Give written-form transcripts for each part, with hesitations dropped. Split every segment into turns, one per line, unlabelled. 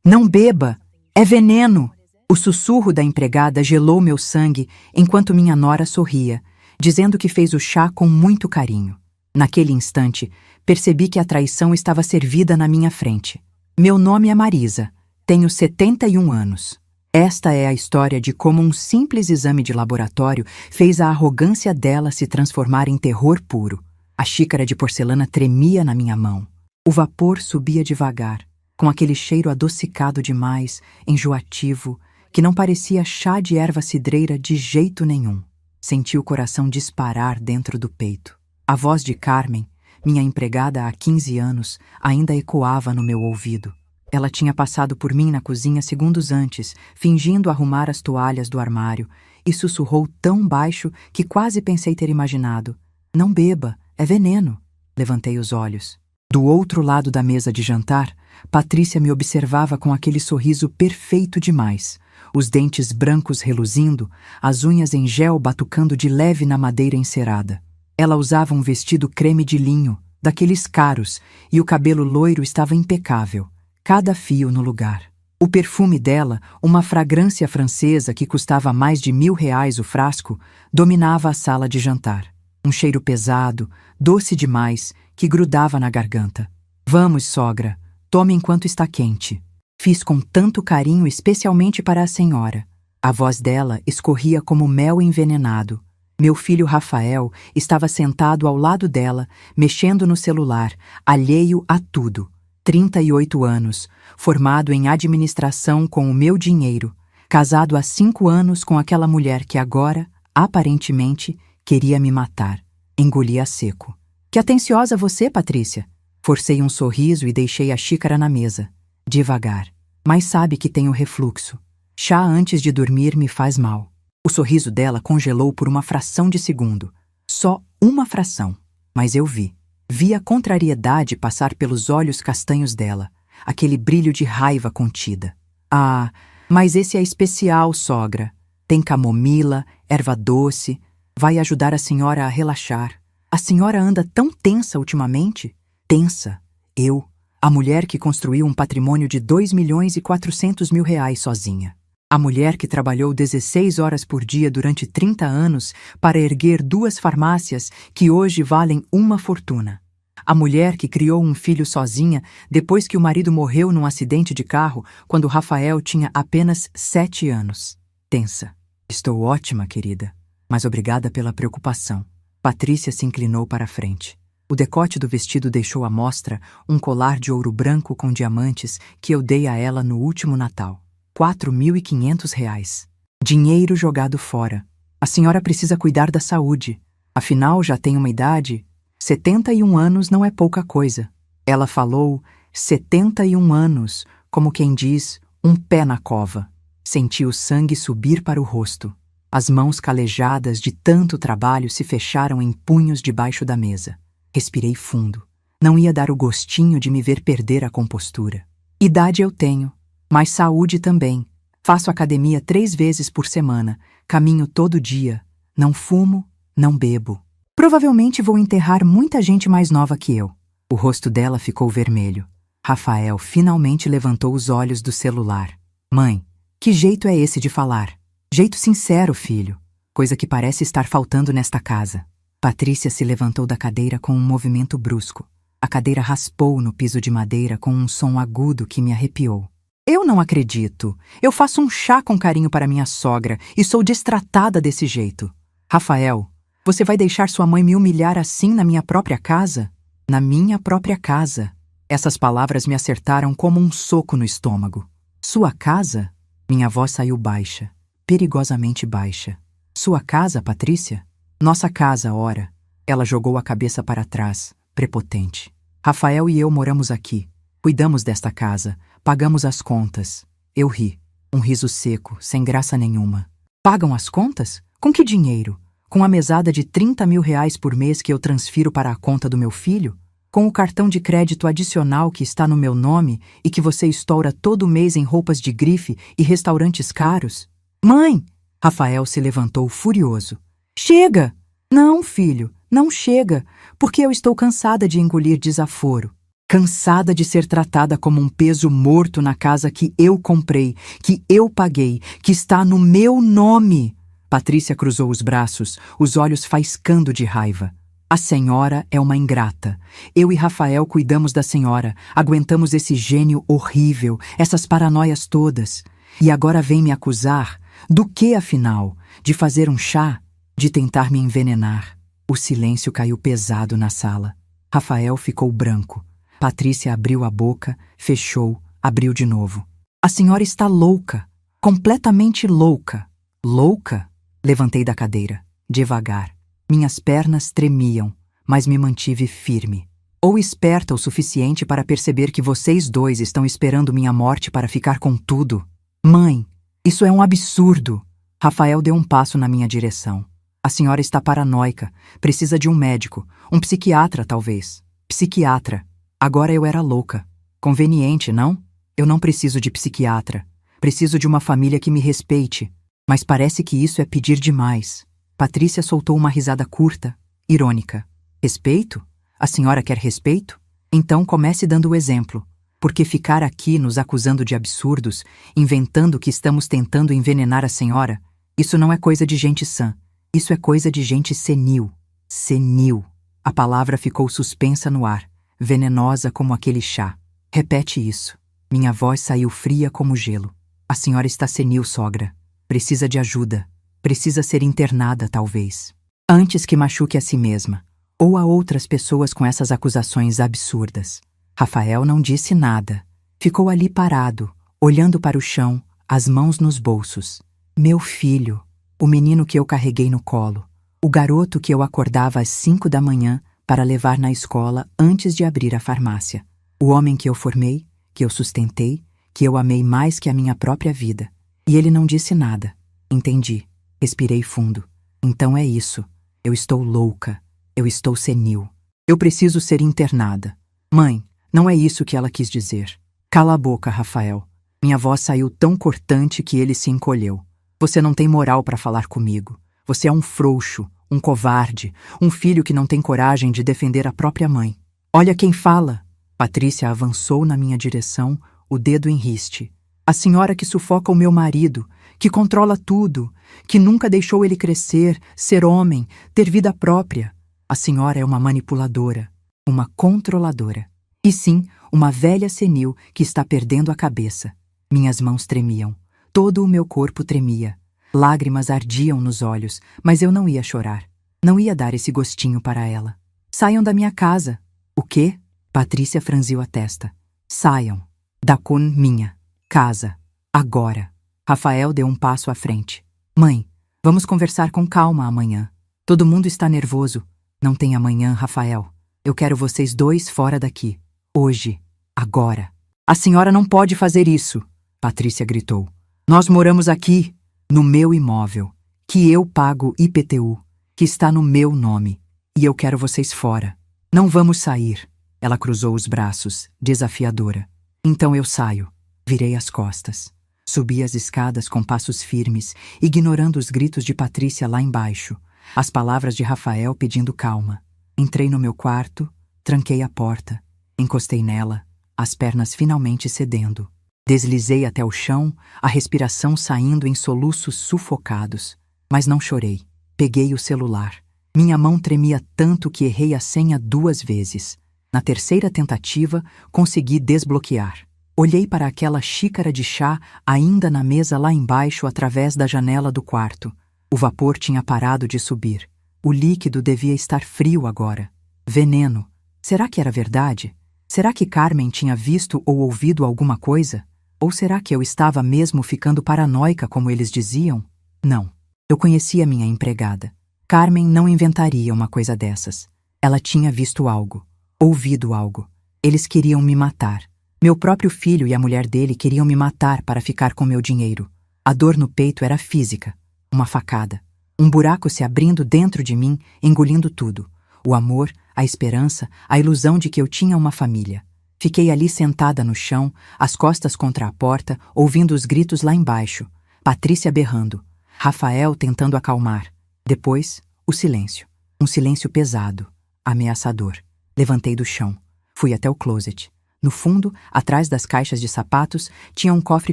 Não beba! É veneno! O sussurro da empregada gelou meu sangue enquanto minha nora sorria, dizendo que fez o chá com muito carinho. Naquele instante, percebi que a traição estava servida na minha frente. Meu nome é Marisa. Tenho 71 anos. Esta é a história de como um simples exame de laboratório fez a arrogância dela se transformar em terror puro. A xícara de porcelana tremia na minha mão. O vapor subia devagar, com aquele cheiro adocicado demais, enjoativo, que não parecia chá de erva cidreira de jeito nenhum. Senti o coração disparar dentro do peito. A voz de Carmen, minha empregada há 15 anos, ainda ecoava no meu ouvido. Ela tinha passado por mim na cozinha segundos antes, fingindo arrumar as toalhas do armário, e sussurrou tão baixo que quase pensei ter imaginado. Não beba, é veneno. Levantei os olhos. Do outro lado da mesa de jantar, Patrícia me observava com aquele sorriso perfeito demais, os dentes brancos reluzindo, as unhas em gel batucando de leve na madeira encerada. Ela usava um vestido creme de linho, daqueles caros, e o cabelo loiro estava impecável, cada fio no lugar. O perfume dela, uma fragrância francesa que custava mais de R$ 1.000 o frasco, dominava a sala de jantar. Um cheiro pesado, doce demais, que grudava na garganta. Vamos, sogra, tome enquanto está quente. Fiz com tanto carinho especialmente para a senhora. A voz dela escorria como mel envenenado. Meu filho Rafael estava sentado ao lado dela, mexendo no celular, alheio a tudo. 38 anos, formado em administração com o meu dinheiro, casado há 5 anos com aquela mulher que agora, aparentemente, queria me matar. Engoli a seco. Que atenciosa você, Patrícia! Forcei um sorriso e deixei a xícara na mesa. Devagar. Mas sabe que tenho refluxo. Chá antes de dormir me faz mal. O sorriso dela congelou por uma fração de segundo. Só uma fração. Mas eu vi. Vi a contrariedade passar pelos olhos castanhos dela. Aquele brilho de raiva contida. Ah, mas esse é especial, sogra. Tem camomila, erva doce. Vai ajudar a senhora a relaxar. A senhora anda tão tensa ultimamente? Tensa. Eu, a mulher que construiu um patrimônio de R$ 2.400.000 sozinha. A mulher que trabalhou 16 horas por dia durante 30 anos para erguer 2 farmácias que hoje valem uma fortuna. A mulher que criou um filho sozinha depois que o marido morreu num acidente de carro quando Rafael tinha apenas 7 anos. Tensa. Estou ótima, querida, mas obrigada pela preocupação. Patrícia se inclinou para a frente. O decote do vestido deixou à mostra um colar de ouro branco com diamantes que eu dei a ela no último Natal. R$ 4.500. Dinheiro jogado fora. A senhora precisa cuidar da saúde. Afinal, já tem uma idade. 71 anos não é pouca coisa. Ela falou 71 anos, como quem diz, um pé na cova. Senti o sangue subir para o rosto. As mãos calejadas de tanto trabalho se fecharam em punhos debaixo da mesa. Respirei fundo. Não ia dar o gostinho de me ver perder a compostura. Idade eu tenho, mas saúde também. Faço academia 3 vezes por semana, caminho todo dia, não fumo, não bebo. Provavelmente vou enterrar muita gente mais nova que eu. O rosto dela ficou vermelho. Rafael finalmente levantou os olhos do celular. Mãe, que jeito é esse de falar? Jeito sincero, filho. Coisa que parece estar faltando nesta casa. Patrícia se levantou da cadeira com um movimento brusco. A cadeira raspou no piso de madeira com um som agudo que me arrepiou. Eu não acredito. Eu faço um chá com carinho para minha sogra e sou destratada desse jeito. Rafael, você vai deixar sua mãe me humilhar assim na minha própria casa? Na minha própria casa. Essas palavras me acertaram como um soco no estômago. Sua casa? Minha voz saiu baixa, perigosamente baixa. Sua casa, Patrícia? Nossa casa, ora. Ela jogou a cabeça para trás, prepotente. Rafael e eu moramos aqui. Cuidamos desta casa. Pagamos as contas. Eu ri. Um riso seco, sem graça nenhuma. Pagam as contas? Com que dinheiro? Com a mesada de R$ 30.000 por mês que eu transfiro para a conta do meu filho? Com o cartão de crédito adicional que está no meu nome e que você estoura todo mês em roupas de grife e restaurantes caros? Mãe! Rafael se levantou furioso. Chega! Não, filho, não chega, porque eu estou cansada de engolir desaforo. cansada de ser tratada como um peso morto na casa que eu comprei, que eu paguei, que está no meu nome. Patrícia cruzou os braços, os olhos faiscando de raiva. A senhora é uma ingrata. Eu e Rafael cuidamos da senhora, aguentamos esse gênio horrível, essas paranoias todas. E agora vem me acusar? Do que, afinal? De fazer um chá? De tentar me envenenar? O silêncio caiu pesado na sala. Rafael ficou branco. Patrícia abriu a boca, fechou, abriu de novo. A senhora está louca, completamente louca. Louca? Levantei da cadeira, devagar. Minhas pernas tremiam, mas me mantive firme. Ou esperta o suficiente para perceber que vocês dois estão esperando minha morte para ficar com tudo. Mãe, isso é um absurdo. Rafael deu um passo na minha direção. A senhora está paranoica, precisa de um médico, um psiquiatra talvez. Psiquiatra. Agora eu era louca. Conveniente, não? Eu não preciso de psiquiatra. Preciso de uma família que me respeite. Mas parece que isso é pedir demais. Patrícia soltou uma risada curta, irônica. Respeito? A senhora quer respeito? Então comece dando o exemplo. Porque ficar aqui nos acusando de absurdos, inventando que estamos tentando envenenar a senhora, isso não é coisa de gente sã. Isso é coisa de gente senil. Senil. A palavra ficou suspensa no ar, venenosa como aquele chá. Repete isso. Minha voz saiu fria como gelo. A senhora está senil, sogra. Precisa de ajuda. Precisa ser internada, talvez. Antes que machuque a si mesma, ou a outras pessoas com essas acusações absurdas. Rafael não disse nada. Ficou ali parado, olhando para o chão, as mãos nos bolsos. Meu filho, o menino que eu carreguei no colo, o garoto que eu acordava às 5 da manhã para levar na escola antes de abrir a farmácia. O homem que eu formei, que eu sustentei, que eu amei mais que a minha própria vida. E ele não disse nada. Entendi. Respirei fundo. Então é isso. Eu estou louca. Eu estou senil. Eu preciso ser internada. Mãe, não é isso que ela quis dizer. Cala a boca, Rafael. Minha voz saiu tão cortante que ele se encolheu. Você não tem moral para falar comigo. Você é um frouxo, um covarde, um filho que não tem coragem de defender a própria mãe. Olha quem fala. Patrícia avançou na minha direção, o dedo em riste. A senhora que sufoca o meu marido, que controla tudo, que nunca deixou ele crescer, ser homem, ter vida própria. A senhora é uma manipuladora, uma controladora. E sim, uma velha senil que está perdendo a cabeça. Minhas mãos tremiam. Todo o meu corpo tremia. Lágrimas ardiam nos olhos, mas eu não ia chorar. Não ia dar esse gostinho para ela. Saiam da minha casa. O quê? Patrícia franziu a testa. Saiam. Da minha casa. Agora. Rafael deu um passo à frente. Mãe, vamos conversar com calma amanhã. Todo mundo está nervoso. Não tem amanhã, Rafael. Eu quero vocês dois fora daqui. Hoje. Agora. A senhora não pode fazer isso. Patrícia gritou. Nós moramos aqui, no meu imóvel, que eu pago IPTU, que está no meu nome, e eu quero vocês fora. Não vamos sair. Ela cruzou os braços, desafiadora. Então eu saio. Virei as costas. Subi as escadas com passos firmes, ignorando os gritos de Patrícia lá embaixo, as palavras de Rafael pedindo calma. Entrei no meu quarto, tranquei a porta, encostei nela, as pernas finalmente cedendo. Deslizei até o chão, a respiração saindo em soluços sufocados. Mas não chorei. Peguei o celular. Minha mão tremia tanto que errei a senha 2 vezes. Na terceira tentativa, consegui desbloquear. Olhei para aquela xícara de chá ainda na mesa lá embaixo através da janela do quarto. O vapor tinha parado de subir. O líquido devia estar frio agora. Veneno. Será que era verdade? Será que Carmen tinha visto ou ouvido alguma coisa? Ou será que eu estava mesmo ficando paranoica, como eles diziam? Não. Eu conhecia minha empregada. Carmen não inventaria uma coisa dessas. Ela tinha visto algo, ouvido algo. Eles queriam me matar. Meu próprio filho e a mulher dele queriam me matar para ficar com meu dinheiro. A dor no peito era física. Uma facada. Um buraco se abrindo dentro de mim, engolindo tudo. O amor, a esperança, a ilusão de que eu tinha uma família. Fiquei ali sentada no chão, as costas contra a porta, ouvindo os gritos lá embaixo. Patrícia berrando. Rafael tentando acalmar. Depois, o silêncio. Um silêncio pesado, ameaçador. Levantei do chão. Fui até o closet. No fundo, atrás das caixas de sapatos, tinha um cofre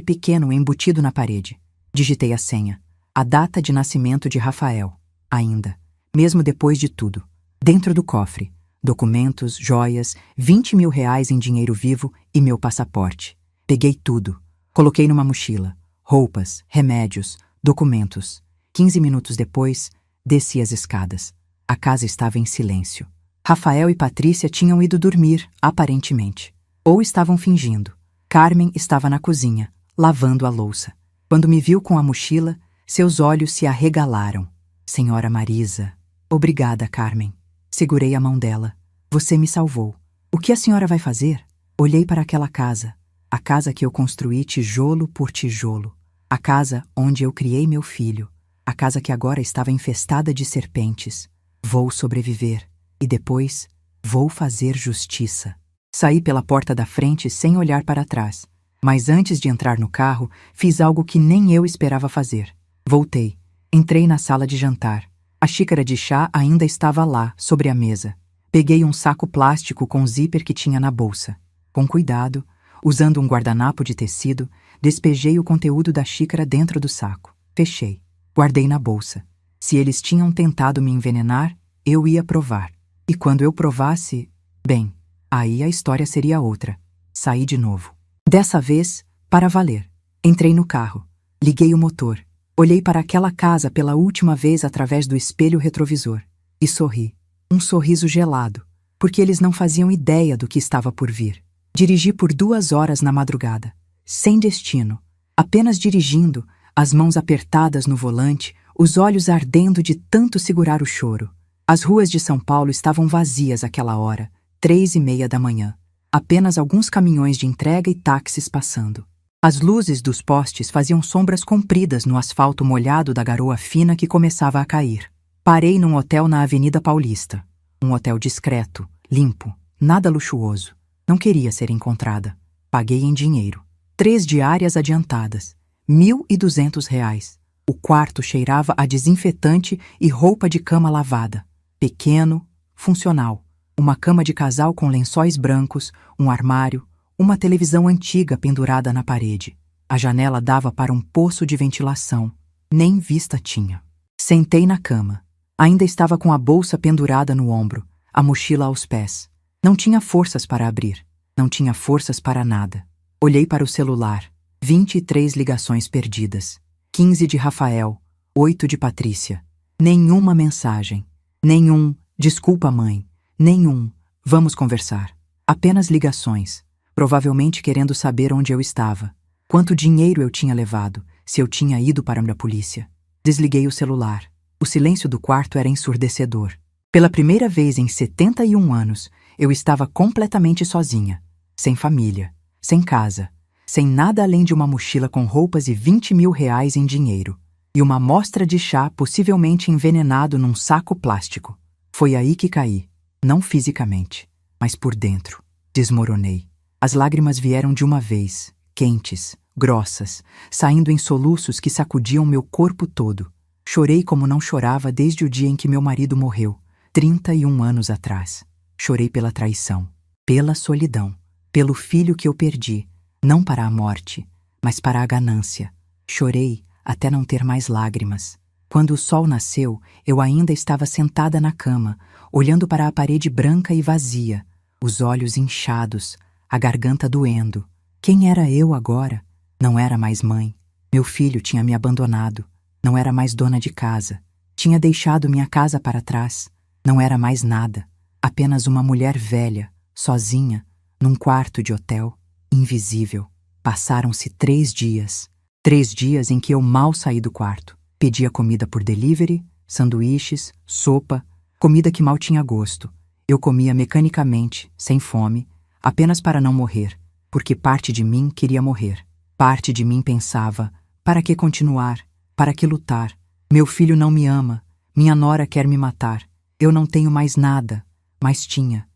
pequeno embutido na parede. Digitei a senha. A data de nascimento de Rafael. Ainda. Mesmo depois de tudo. Dentro do cofre. Documentos, joias, 20 mil reais em dinheiro vivo e meu passaporte. Peguei tudo. Coloquei numa mochila. Roupas, remédios, documentos. 15 minutos depois, desci as escadas. A casa estava em silêncio. Rafael e Patrícia tinham ido dormir, aparentemente. Ou estavam fingindo. Carmen estava na cozinha, lavando a louça. Quando me viu com a mochila, seus olhos se arregalaram. Senhora Marisa. Obrigada, Carmen. Segurei a mão dela. Você me salvou. O que a senhora vai fazer? Olhei para aquela casa. A casa que eu construí tijolo por tijolo. A casa onde eu criei meu filho. A casa que agora estava infestada de serpentes. Vou sobreviver. E depois, vou fazer justiça. Saí pela porta da frente sem olhar para trás. Mas antes de entrar no carro, fiz algo que nem eu esperava fazer. Voltei. Entrei na sala de jantar. A xícara de chá ainda estava lá, sobre a mesa. Peguei um saco plástico com zíper que tinha na bolsa. Com cuidado, usando um guardanapo de tecido, despejei o conteúdo da xícara dentro do saco. Fechei. Guardei na bolsa. Se eles tinham tentado me envenenar, eu ia provar. E quando eu provasse, bem, aí a história seria outra. Saí de novo. Dessa vez, para valer. Entrei no carro. Liguei o motor. Olhei para aquela casa pela última vez através do espelho retrovisor. E sorri. Um sorriso gelado, porque eles não faziam ideia do que estava por vir. Dirigi por 2 horas na madrugada. Sem destino. Apenas dirigindo, as mãos apertadas no volante, os olhos ardendo de tanto segurar o choro. As ruas de São Paulo estavam vazias àquela hora, 3:30 da manhã. Apenas alguns caminhões de entrega e táxis passando. As luzes dos postes faziam sombras compridas no asfalto molhado da garoa fina que começava a cair. Parei num hotel na Avenida Paulista. Um hotel discreto, limpo, nada luxuoso. Não queria ser encontrada. Paguei em dinheiro. 3 diárias adiantadas. R$ 1.200. O quarto cheirava a desinfetante e roupa de cama lavada. Pequeno, funcional. Uma cama de casal com lençóis brancos, um armário, uma televisão antiga pendurada na parede. A janela dava para um poço de ventilação. Nem vista tinha. Sentei na cama. Ainda estava com a bolsa pendurada no ombro, a mochila aos pés. Não tinha forças para abrir. Não tinha forças para nada. Olhei para o celular. 23 ligações perdidas. 15 de Rafael, 8 de Patrícia. Nenhuma mensagem. Nenhum, desculpa mãe. Nenhum, vamos conversar. Apenas ligações. Provavelmente querendo saber onde eu estava. Quanto dinheiro eu tinha levado, se eu tinha ido para a polícia. Desliguei o celular. O silêncio do quarto era ensurdecedor. Pela primeira vez em 71 anos, eu estava completamente sozinha. Sem família, sem casa, sem nada além de uma mochila com roupas e 20 mil reais em dinheiro. E uma amostra de chá possivelmente envenenado num saco plástico. Foi aí que caí. Não fisicamente, mas por dentro. Desmoronei. As lágrimas vieram de uma vez, quentes, grossas, saindo em soluços que sacudiam meu corpo todo. Chorei como não chorava desde o dia em que meu marido morreu, 31 anos atrás. Chorei pela traição, pela solidão, pelo filho que eu perdi, não para a morte, mas para a ganância. Chorei até não ter mais lágrimas. Quando o sol nasceu, eu ainda estava sentada na cama, olhando para a parede branca e vazia, os olhos inchados, a garganta doendo. Quem era eu agora? Não era mais mãe. Meu filho tinha me abandonado. Não era mais dona de casa. Tinha deixado minha casa para trás. Não era mais nada. Apenas uma mulher velha, sozinha, num quarto de hotel, invisível. Passaram-se 3 dias. 3 dias em que eu mal saí do quarto. Pedia comida por delivery, sanduíches, sopa, comida que mal tinha gosto. Eu comia mecanicamente, sem fome, apenas para não morrer, porque parte de mim queria morrer. Parte de mim pensava, para que continuar? Para que lutar? Meu filho não me ama, minha nora quer me matar. Eu não tenho mais nada, mas tinha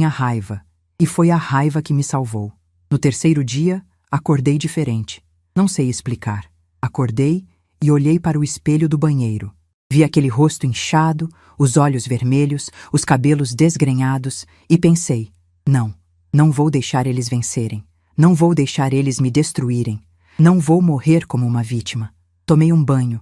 raiva, e foi a raiva que me salvou. No 3º dia, acordei diferente. Não sei explicar. Acordei e olhei para o espelho do banheiro. Vi aquele rosto inchado, os olhos vermelhos, os cabelos desgrenhados, e pensei, não, Não vou deixar eles vencerem. Não vou deixar eles me destruírem. Não vou morrer como uma vítima. Tomei um banho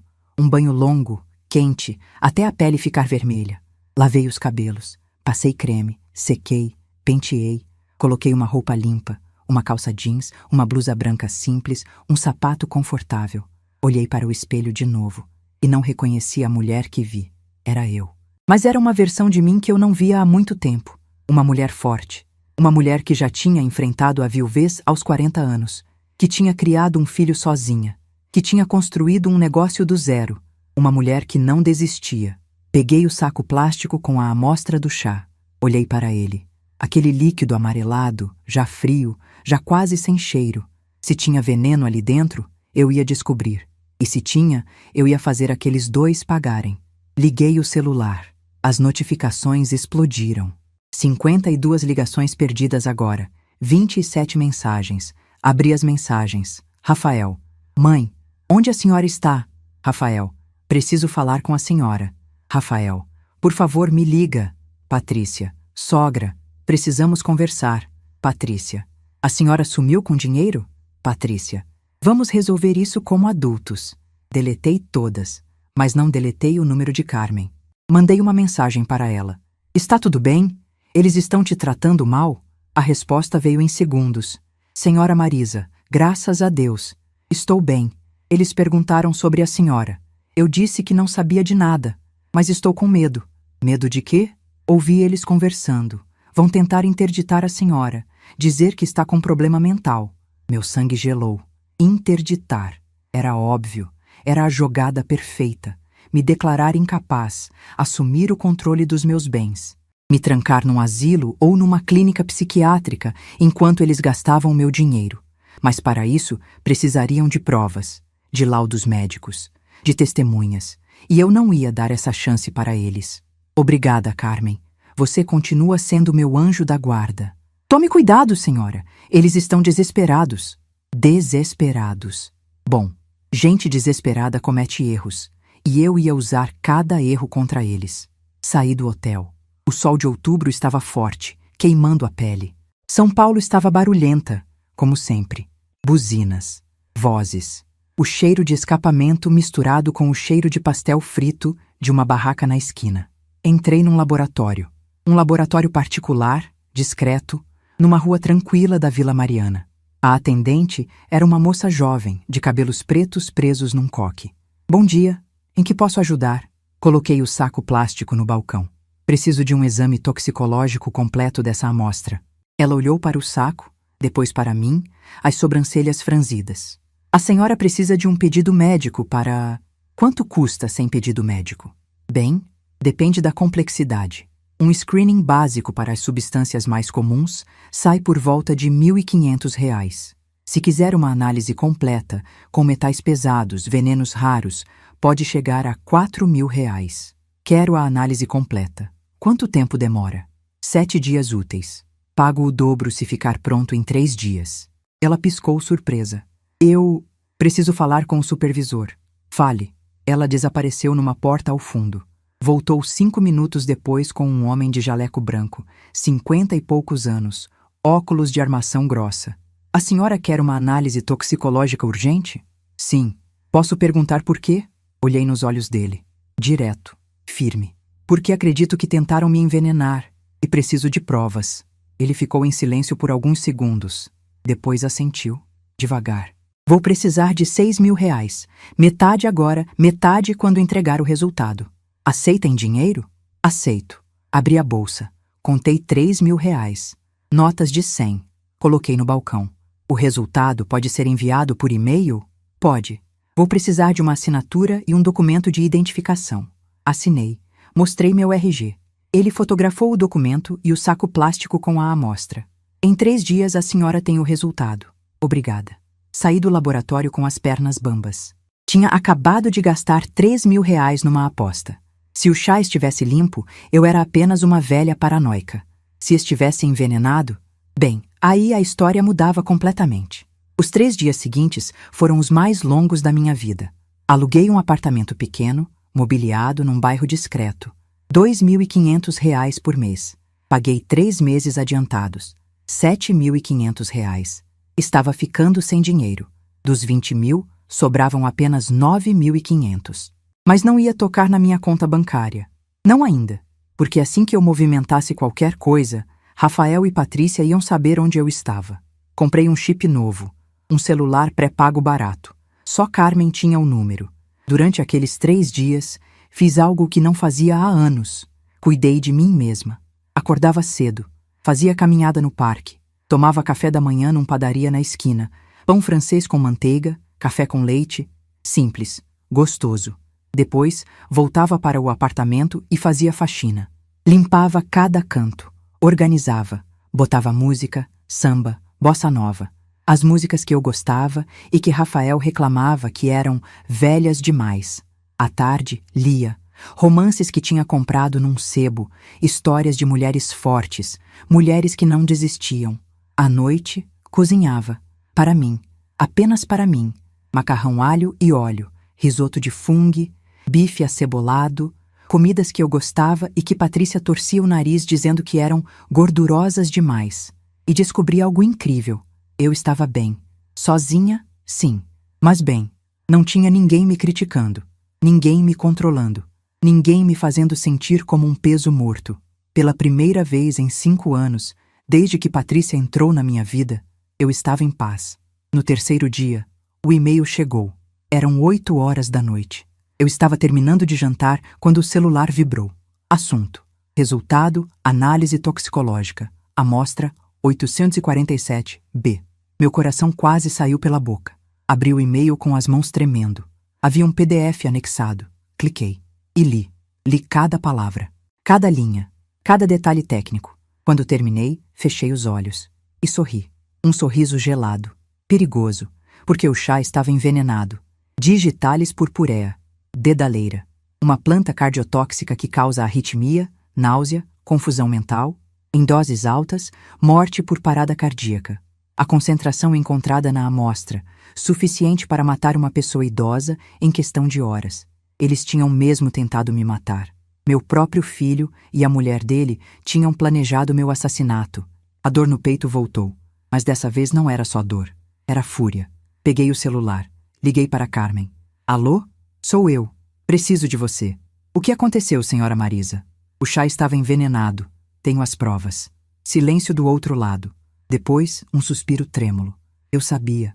longo, quente, até a pele ficar vermelha. Lavei os cabelos, passei creme, sequei, penteei, coloquei uma roupa limpa, uma calça jeans, uma blusa branca simples, um sapato confortável. Olhei para o espelho de novo e não reconheci a mulher que vi. Era eu. Mas era uma versão de mim que eu não via há muito tempo. Uma mulher forte. Uma mulher que já tinha enfrentado a viuvez aos 40 anos. Que tinha criado um filho sozinha. Que tinha construído um negócio do zero. Uma mulher que não desistia. Peguei o saco plástico com a amostra do chá. Olhei para ele. Aquele líquido amarelado, já frio, já quase sem cheiro. Se tinha veneno ali dentro, eu ia descobrir. E se tinha, eu ia fazer aqueles dois pagarem. Liguei o celular. As notificações explodiram. 52 ligações perdidas agora. 27 mensagens. Abri as mensagens. Rafael. Mãe, onde a senhora está? Rafael. Preciso falar com a senhora. Rafael. Por favor, me liga. Patrícia. Sogra. Precisamos conversar. Patrícia. A senhora sumiu com dinheiro? Patrícia. Vamos resolver isso como adultos. Deletei todas, mas não deletei o número de Carmen. Mandei uma mensagem para ela. Está tudo bem? Eles estão te tratando mal? A resposta veio em segundos. Senhora Marisa, graças a Deus. Estou bem. Eles perguntaram sobre a senhora. Eu disse que não sabia de nada, mas estou com medo. Medo de quê? Ouvi eles conversando. Vão tentar interditar a senhora, dizer que está com problema mental. Meu sangue gelou. Interditar. Era óbvio. Era a jogada perfeita. Me declarar incapaz, assumir o controle dos meus bens. Me trancar num asilo ou numa clínica psiquiátrica enquanto eles gastavam meu dinheiro. Mas para isso precisariam de provas, de laudos médicos, de testemunhas. E eu não ia dar essa chance para eles. Obrigada, Carmen. Você continua sendo meu anjo da guarda. Tome cuidado, senhora. Eles estão desesperados. Desesperados. Bom, gente desesperada comete erros. E eu ia usar cada erro contra eles. Saí do hotel. O sol de outubro estava forte, queimando a pele. São Paulo estava barulhenta, como sempre. Buzinas, vozes. O cheiro de escapamento misturado com o cheiro de pastel frito de uma barraca na esquina. Entrei num laboratório. Um laboratório particular, discreto, numa rua tranquila da Vila Mariana. A atendente era uma moça jovem, de cabelos pretos presos num coque. Bom dia, em que posso ajudar? Coloquei o saco plástico no balcão. Preciso de um exame toxicológico completo dessa amostra. Ela olhou para o saco, depois para mim, as sobrancelhas franzidas. A senhora precisa de um pedido médico para... Quanto custa sem pedido médico? Bem, depende da complexidade. Um screening básico para as substâncias mais comuns sai por volta de R$ 1.500. Se quiser uma análise completa, com metais pesados, venenos raros, pode chegar a R$ 4.000. Quero a análise completa. Quanto tempo demora? 7 dias úteis. Pago o dobro se ficar pronto em 3 dias. Ela piscou surpresa. Eu preciso falar com o supervisor. Fale. Ela desapareceu numa porta ao fundo. Voltou 5 minutos depois com um homem de jaleco branco, 50 e poucos anos, óculos de armação grossa. A senhora quer uma análise toxicológica urgente? Sim. Posso perguntar por quê? Olhei nos olhos dele. Direto. Firme. Porque acredito que tentaram me envenenar e preciso de provas. Ele ficou em silêncio por alguns segundos. Depois assentiu, devagar. Vou precisar de R$ 6.000. Metade agora, metade quando entregar o resultado. Aceita em dinheiro? Aceito. Abri a bolsa. Contei R$ 3.000. Notas de 100. Coloquei no balcão. O resultado pode ser enviado por e-mail? Pode. Vou precisar de uma assinatura e um documento de identificação. Assinei. Mostrei meu RG. Ele fotografou o documento e o saco plástico com a amostra. Em 3 dias a senhora tem o resultado. Obrigada. Saí do laboratório com as pernas bambas. Tinha acabado de gastar R$ 3.000 numa aposta. Se o chá estivesse limpo, eu era apenas uma velha paranoica. Se estivesse envenenado, bem, aí a história mudava completamente. Os 3 dias seguintes foram os mais longos da minha vida. Aluguei um apartamento pequeno, mobiliado num bairro discreto. R$ 2.500 por mês. Paguei 3 meses adiantados. R$ 7.500. Estava ficando sem dinheiro. Dos 20.000, sobravam apenas 9.500. Mas não ia tocar na minha conta bancária. Não ainda, porque assim que eu movimentasse qualquer coisa, Rafael e Patrícia iam saber onde eu estava. Comprei um chip novo, um celular pré-pago barato. Só Carmen tinha o número. Durante aqueles 3 dias, fiz algo que não fazia há anos. Cuidei de mim mesma. Acordava cedo, fazia caminhada no parque, tomava café da manhã numa padaria na esquina, pão francês com manteiga, café com leite, simples, gostoso. Depois, voltava para o apartamento e fazia faxina. Limpava cada canto, organizava, botava música, samba, bossa nova. As músicas que eu gostava e que Rafael reclamava que eram velhas demais. À tarde, lia. Romances que tinha comprado num sebo, histórias de mulheres fortes, mulheres que não desistiam. À noite, cozinhava. Para mim, apenas para mim. Macarrão alho e óleo, risoto de fungo, bife acebolado, comidas que eu gostava e que Patrícia torcia o nariz dizendo que eram gordurosas demais. E descobri algo incrível. Eu estava bem. Sozinha, sim, mas bem. Não tinha ninguém me criticando, ninguém me controlando, ninguém me fazendo sentir como um peso morto. Pela primeira vez em 5 anos, desde que Patrícia entrou na minha vida, eu estava em paz. No 3º dia, o e-mail chegou. Eram 8 horas da noite. Eu estava terminando de jantar quando o celular vibrou. Assunto: resultado, análise toxicológica. Amostra 847-B. Meu coração quase saiu pela boca. Abri o e-mail com as mãos tremendo. Havia um PDF anexado. Cliquei e li. Li cada palavra, cada linha, cada detalhe técnico. Quando terminei, fechei os olhos e sorri. Um sorriso gelado, perigoso, porque o chá estava envenenado. Digitalis purpurea, dedaleira, uma planta cardiotóxica que causa arritmia, náusea, confusão mental, em doses altas, morte por parada cardíaca. A concentração encontrada na amostra, suficiente para matar uma pessoa idosa em questão de horas. Eles tinham mesmo tentado me matar. Meu próprio filho e a mulher dele tinham planejado meu assassinato. A dor no peito voltou, mas dessa vez não era só dor, era fúria. Peguei o celular, liguei para Carmen. Alô? Sou eu. Preciso de você. O que aconteceu, senhora Marisa? O chá estava envenenado. Tenho as provas. Silêncio do outro lado. Depois, um suspiro trêmulo. Eu sabia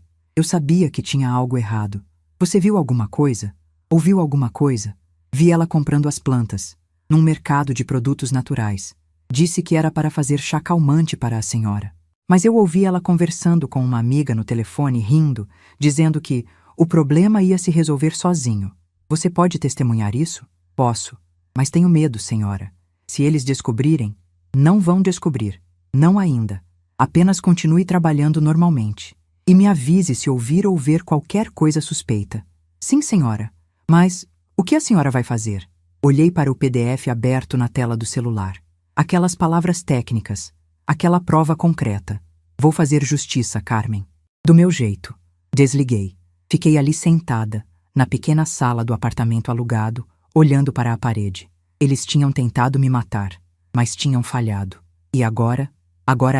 que tinha algo errado. Você viu alguma coisa? Ouviu alguma coisa? Vi ela comprando as plantas, num mercado de produtos naturais. Disse que era para fazer chá calmante para a senhora. Mas eu ouvi ela conversando com uma amiga no telefone, rindo, dizendo que o problema ia se resolver sozinho. Você pode testemunhar isso? Posso. Mas tenho medo, senhora. Se eles descobrirem, não vão descobrir. Não ainda. Apenas continue trabalhando normalmente. E me avise se ouvir ou ver qualquer coisa suspeita. Sim, senhora. Mas o que a senhora vai fazer? Olhei para o PDF aberto na tela do celular. Aquelas palavras técnicas. Aquela prova concreta. Vou fazer justiça, Carmen. Do meu jeito. Desliguei. Fiquei ali sentada, na pequena sala do apartamento alugado, olhando para a parede. Eles tinham tentado me matar, mas tinham falhado. E agora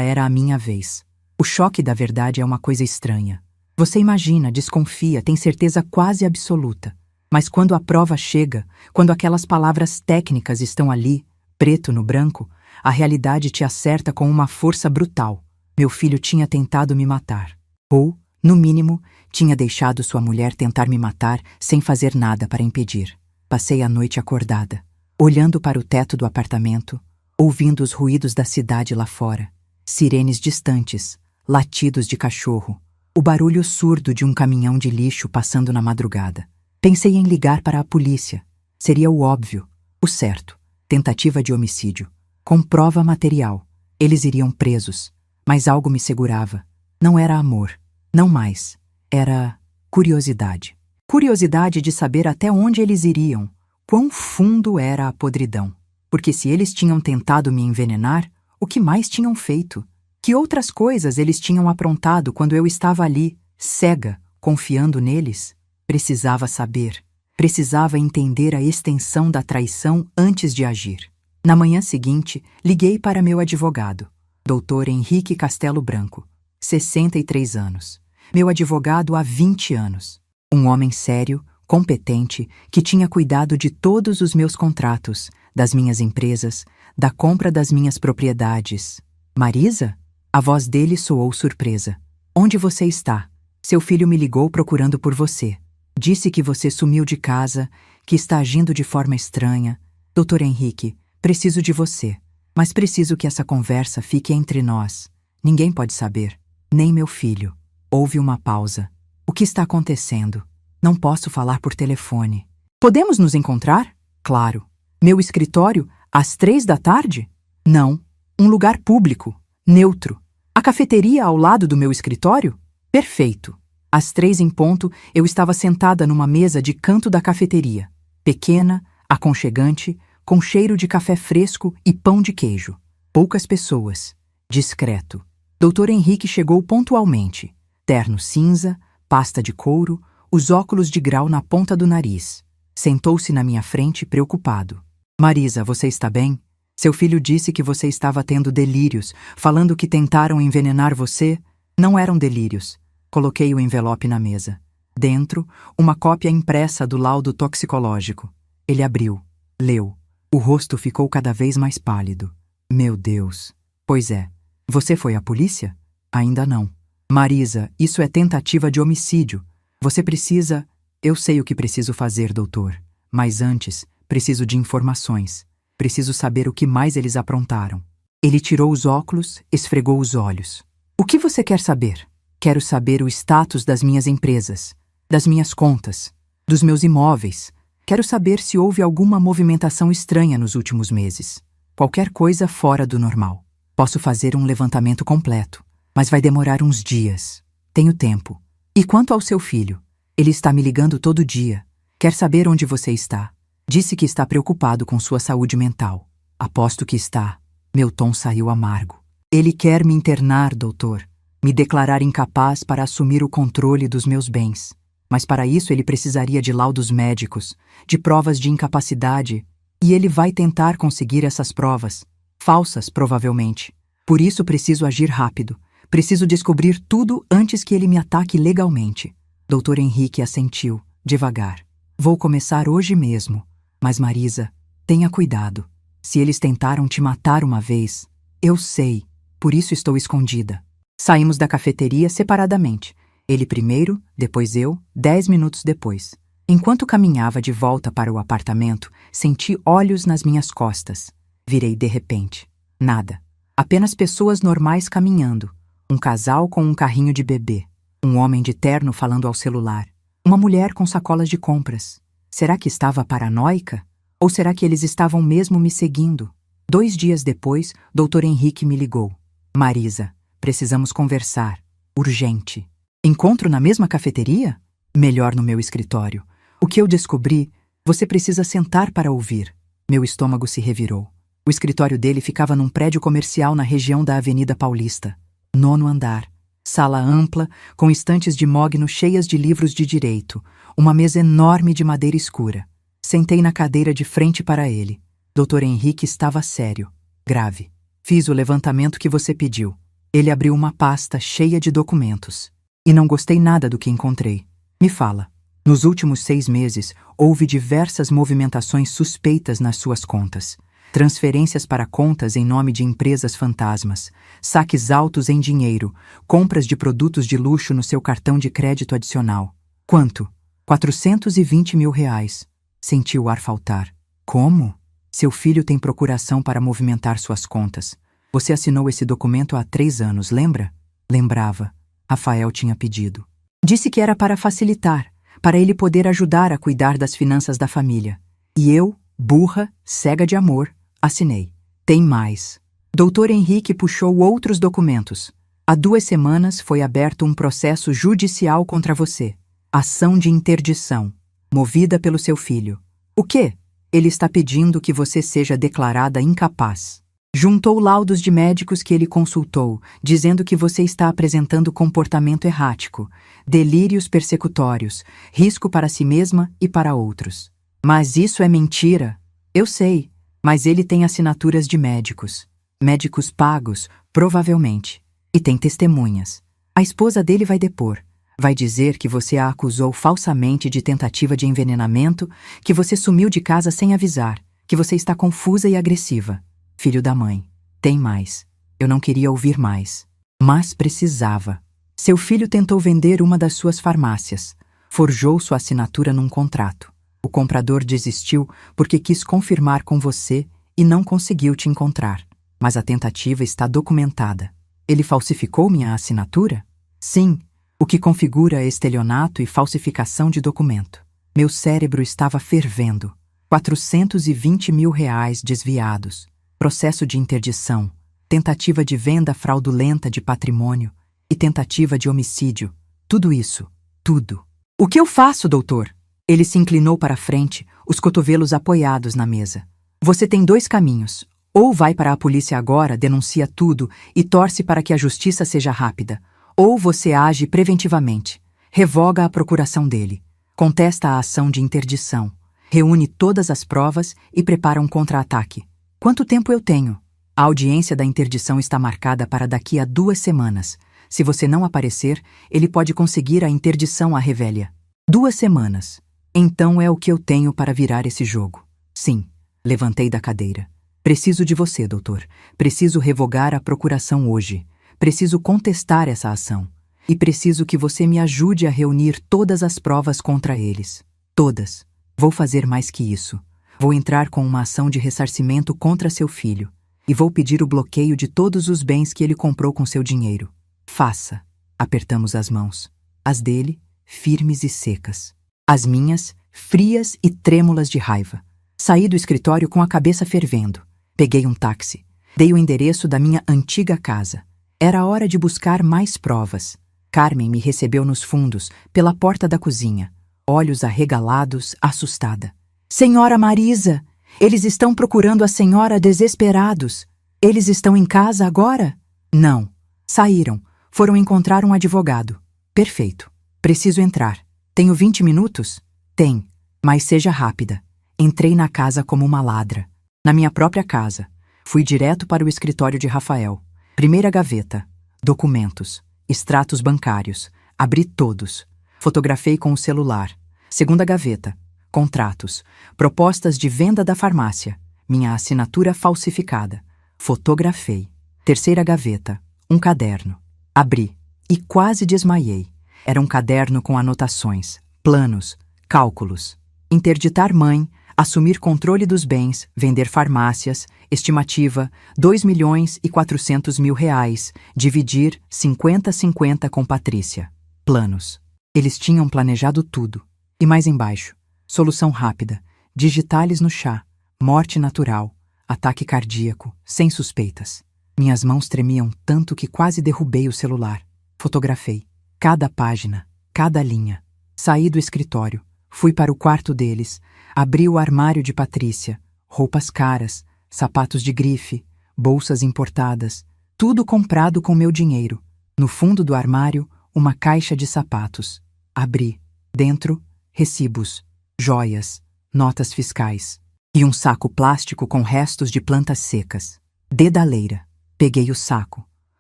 era a minha vez. O choque da verdade é uma coisa estranha. Você imagina, desconfia, tem certeza quase absoluta. Mas quando a prova chega, quando aquelas palavras técnicas estão ali, preto no branco, a realidade te acerta com uma força brutal. Meu filho tinha tentado me matar. Ou, no mínimo, tinha deixado sua mulher tentar me matar sem fazer nada para impedir. Passei a noite acordada, olhando para o teto do apartamento, ouvindo os ruídos da cidade lá fora. Sirenes distantes, latidos de cachorro, o barulho surdo de um caminhão de lixo passando na madrugada. Pensei em ligar para a polícia. Seria o óbvio, o certo. Tentativa de homicídio. Com prova material. Eles iriam presos. Mas algo me segurava. Não era amor. Não mais. Era curiosidade. Curiosidade de saber até onde eles iriam. Quão fundo era a podridão. Porque se eles tinham tentado me envenenar, o que mais tinham feito? Que outras coisas eles tinham aprontado quando eu estava ali, cega, confiando neles? Precisava saber. Precisava entender a extensão da traição antes de agir. Na manhã seguinte, liguei para meu advogado. Dr. Henrique Castelo Branco, 63 anos. Meu advogado há 20 anos. Um homem sério, competente, que tinha cuidado de todos os meus contratos, das minhas empresas, da compra das minhas propriedades. Marisa? A voz dele soou surpresa. Onde você está? Seu filho me ligou procurando por você. Disse que você sumiu de casa, que está agindo de forma estranha. Dr. Henrique, preciso de você, mas preciso que essa conversa fique entre nós. Ninguém pode saber, nem meu filho. Houve uma pausa. O que está acontecendo? Não posso falar por telefone. Podemos nos encontrar? Claro. Meu escritório, às 3 da tarde? Não. Um lugar público, neutro. A cafeteria ao lado do meu escritório? Perfeito. Às 3 em ponto, eu estava sentada numa mesa de canto da cafeteria. Pequena, aconchegante, com cheiro de café fresco e pão de queijo. Poucas pessoas. Discreto. Dr. Henrique chegou pontualmente. Terno cinza, pasta de couro, os óculos de grau na ponta do nariz. Sentou-se na minha frente, preocupado. Marisa, você está bem? Seu filho disse que você estava tendo delírios, falando que tentaram envenenar você. Não eram delírios. Coloquei o envelope na mesa. Dentro, uma cópia impressa do laudo toxicológico. Ele abriu, leu. O rosto ficou cada vez mais pálido. Meu Deus. Pois é. Você foi à polícia? Ainda não. Marisa, isso é tentativa de homicídio. Você precisa... Eu sei o que preciso fazer, doutor. Mas antes, preciso de informações. Preciso saber o que mais eles aprontaram. Ele tirou os óculos, esfregou os olhos. O que você quer saber? Quero saber o status das minhas empresas, das minhas contas, dos meus imóveis. Quero saber se houve alguma movimentação estranha nos últimos meses. Qualquer coisa fora do normal. Posso fazer um levantamento completo, mas vai demorar uns dias. Tenho tempo. E quanto ao seu filho? Ele está me ligando todo dia. Quer saber onde você está. Disse que está preocupado com sua saúde mental. Aposto que está. Meu tom saiu amargo. Ele quer me internar, doutor. Me declarar incapaz para assumir o controle dos meus bens. Mas para isso ele precisaria de laudos médicos, de provas de incapacidade. E ele vai tentar conseguir essas provas. Falsas, provavelmente. Por isso preciso agir rápido. Preciso descobrir tudo antes que ele me ataque legalmente. Dr. Henrique assentiu, devagar. Vou começar hoje mesmo. Mas Marisa, tenha cuidado. Se eles tentaram te matar uma vez, eu sei. Por isso estou escondida. Saímos da cafeteria separadamente. Ele primeiro, depois eu, 10 minutos depois. Enquanto caminhava de volta para o apartamento, senti olhos nas minhas costas. Virei de repente. Nada. Apenas pessoas normais caminhando. Um casal com um carrinho de bebê. Um homem de terno falando ao celular. Uma mulher com sacolas de compras. Será que estava paranoica? Ou será que eles estavam mesmo me seguindo? 2 dias depois, Dr. Henrique me ligou. Marisa, precisamos conversar. Urgente. Encontro na mesma cafeteria? Melhor no meu escritório. O que eu descobri, você precisa sentar para ouvir. Meu estômago se revirou. O escritório dele ficava num prédio comercial na região da Avenida Paulista. 9º andar. Sala ampla, com estantes de mogno cheias de livros de direito. Uma mesa enorme de madeira escura. Sentei na cadeira de frente para ele. Dr. Henrique estava sério, grave. Fiz o levantamento que você pediu. Ele abriu uma pasta cheia de documentos. E não gostei nada do que encontrei. Me fala. Nos últimos 6 meses, houve diversas movimentações suspeitas nas suas contas. Transferências para contas em nome de empresas fantasmas, saques altos em dinheiro, compras de produtos de luxo no seu cartão de crédito adicional. Quanto? 420 mil reais. Senti o ar faltar. Como? Seu filho tem procuração para movimentar suas contas. Você assinou esse documento há 3 anos, lembra? Lembrava. Rafael tinha pedido. Disse que era para facilitar, para ele poder ajudar a cuidar das finanças da família. E eu, burra, cega de amor, assinei. Tem mais. Dr. Henrique puxou outros documentos. Há 2 semanas foi aberto um processo judicial contra você. Ação de interdição, movida pelo seu filho. O quê? Ele está pedindo que você seja declarada incapaz. Juntou laudos de médicos que ele consultou, dizendo que você está apresentando comportamento errático, delírios persecutórios, risco para si mesma e para outros. Mas isso é mentira. Eu sei, mas ele tem assinaturas de médicos. médicos pagos, provavelmente. E tem testemunhas. A esposa dele vai depor. Vai dizer que você a acusou falsamente de tentativa de envenenamento, que você sumiu de casa sem avisar, que você está confusa e agressiva. Filho da mãe. Tem mais. Eu não queria ouvir mais. Mas precisava. Seu filho tentou vender uma das suas farmácias. Forjou sua assinatura num contrato. O comprador desistiu porque quis confirmar com você e não conseguiu te encontrar. Mas a tentativa está documentada. Ele falsificou minha assinatura? Sim, o que configura estelionato e falsificação de documento. Meu cérebro estava fervendo. 420 mil reais desviados. Processo de interdição. Tentativa de venda fraudulenta de patrimônio e tentativa de homicídio. Tudo isso. Tudo. O que eu faço, doutor? Ele se inclinou para a frente, os cotovelos apoiados na mesa. Você tem 2 caminhos. Ou vai para a polícia agora, denuncia tudo e torce para que a justiça seja rápida. Ou você age preventivamente. Revoga a procuração dele. Contesta a ação de interdição. Reúne todas as provas e prepara um contra-ataque. Quanto tempo eu tenho? A audiência da interdição está marcada para daqui a 2 semanas. Se você não aparecer, ele pode conseguir a interdição à revelia. 2 semanas. Então é o que eu tenho para virar esse jogo. Sim, levantei da cadeira. Preciso de você, doutor. Preciso revogar a procuração hoje. Preciso contestar essa ação. E preciso que você me ajude a reunir todas as provas contra eles. Todas. Vou fazer mais que isso. Vou entrar com uma ação de ressarcimento contra seu filho. E vou pedir o bloqueio de todos os bens que ele comprou com seu dinheiro. Faça. Apertamos as mãos. As dele, firmes e secas. As minhas, frias e trêmulas de raiva. Saí do escritório com a cabeça fervendo. Peguei um táxi. Dei o endereço da minha antiga casa. Era hora de buscar mais provas. Carmen me recebeu nos fundos, pela porta da cozinha. Olhos arregalados, assustada. Senhora Marisa! Eles estão procurando a senhora desesperados. Eles estão em casa agora? Não. Saíram. Foram encontrar um advogado. Perfeito. Preciso entrar. Tenho 20 minutos? Tem. Mas seja rápida. Entrei na casa como uma ladra. Na minha própria casa. Fui direto para o escritório de Rafael. Primeira gaveta. Documentos. Extratos bancários. Abri todos. Fotografei com o celular. Segunda gaveta. Contratos. Propostas de venda da farmácia. Minha assinatura falsificada. Fotografei. Terceira gaveta. Um caderno. Abri. E quase desmaiei. Era um caderno com anotações, planos, cálculos. Interditar mãe, assumir controle dos bens, vender farmácias, estimativa 2.400.000 reais, dividir 50-50 com Patrícia. Planos. Eles tinham planejado tudo. E mais embaixo. Solução rápida. Digitales no chá. Morte natural. Ataque cardíaco. Sem suspeitas. Minhas mãos tremiam tanto que quase derrubei o celular. Fotografei. Cada página. Cada linha. Saí do escritório. Fui para o quarto deles. Abri o armário de Patrícia. Roupas caras. Sapatos de grife. Bolsas importadas. Tudo comprado com meu dinheiro. No fundo do armário, uma caixa de sapatos. Abri. Dentro, recibos. Joias, notas fiscais e um saco plástico com restos de plantas secas. Dedaleira. Peguei o saco,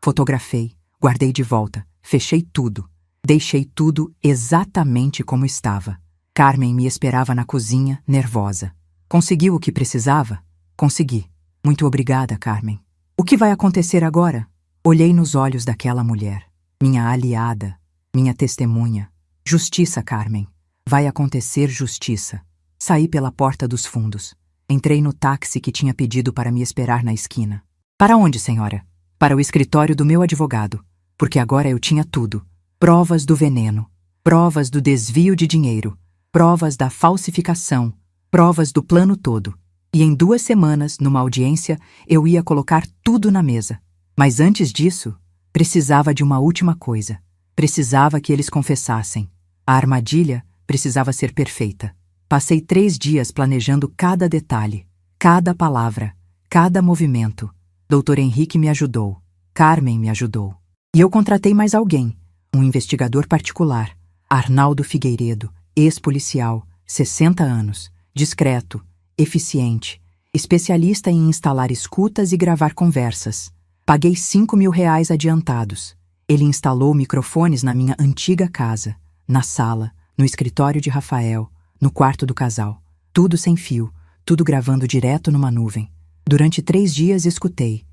fotografei, guardei de volta, fechei tudo. Deixei tudo exatamente como estava. Carmen me esperava na cozinha, nervosa. Conseguiu o que precisava? Consegui. Muito obrigada, Carmen. O que vai acontecer agora? Olhei nos olhos daquela mulher. Minha aliada, minha testemunha. Justiça, Carmen. Vai acontecer justiça. Saí pela porta dos fundos. Entrei no táxi que tinha pedido para me esperar na esquina. Para onde, senhora? Para o escritório do meu advogado. Porque agora eu tinha tudo. Provas do veneno. Provas do desvio de dinheiro. Provas da falsificação. Provas do plano todo. E em 2 semanas, numa audiência, eu ia colocar tudo na mesa. Mas antes disso, precisava de uma última coisa. Precisava que eles confessassem. A armadilha precisava ser perfeita. Passei 3 dias planejando cada detalhe, cada palavra, cada movimento. Dr. Henrique me ajudou. Carmen me ajudou. E eu contratei mais alguém, um investigador particular, Arnaldo Figueiredo, ex-policial, 60 anos, discreto, eficiente. especialista em instalar escutas e gravar conversas. Paguei R$ 5.000 adiantados. Ele instalou microfones na minha antiga casa, na sala, no escritório de Rafael, no quarto do casal. Tudo sem fio, tudo gravando direto numa nuvem. Durante 3 dias escutei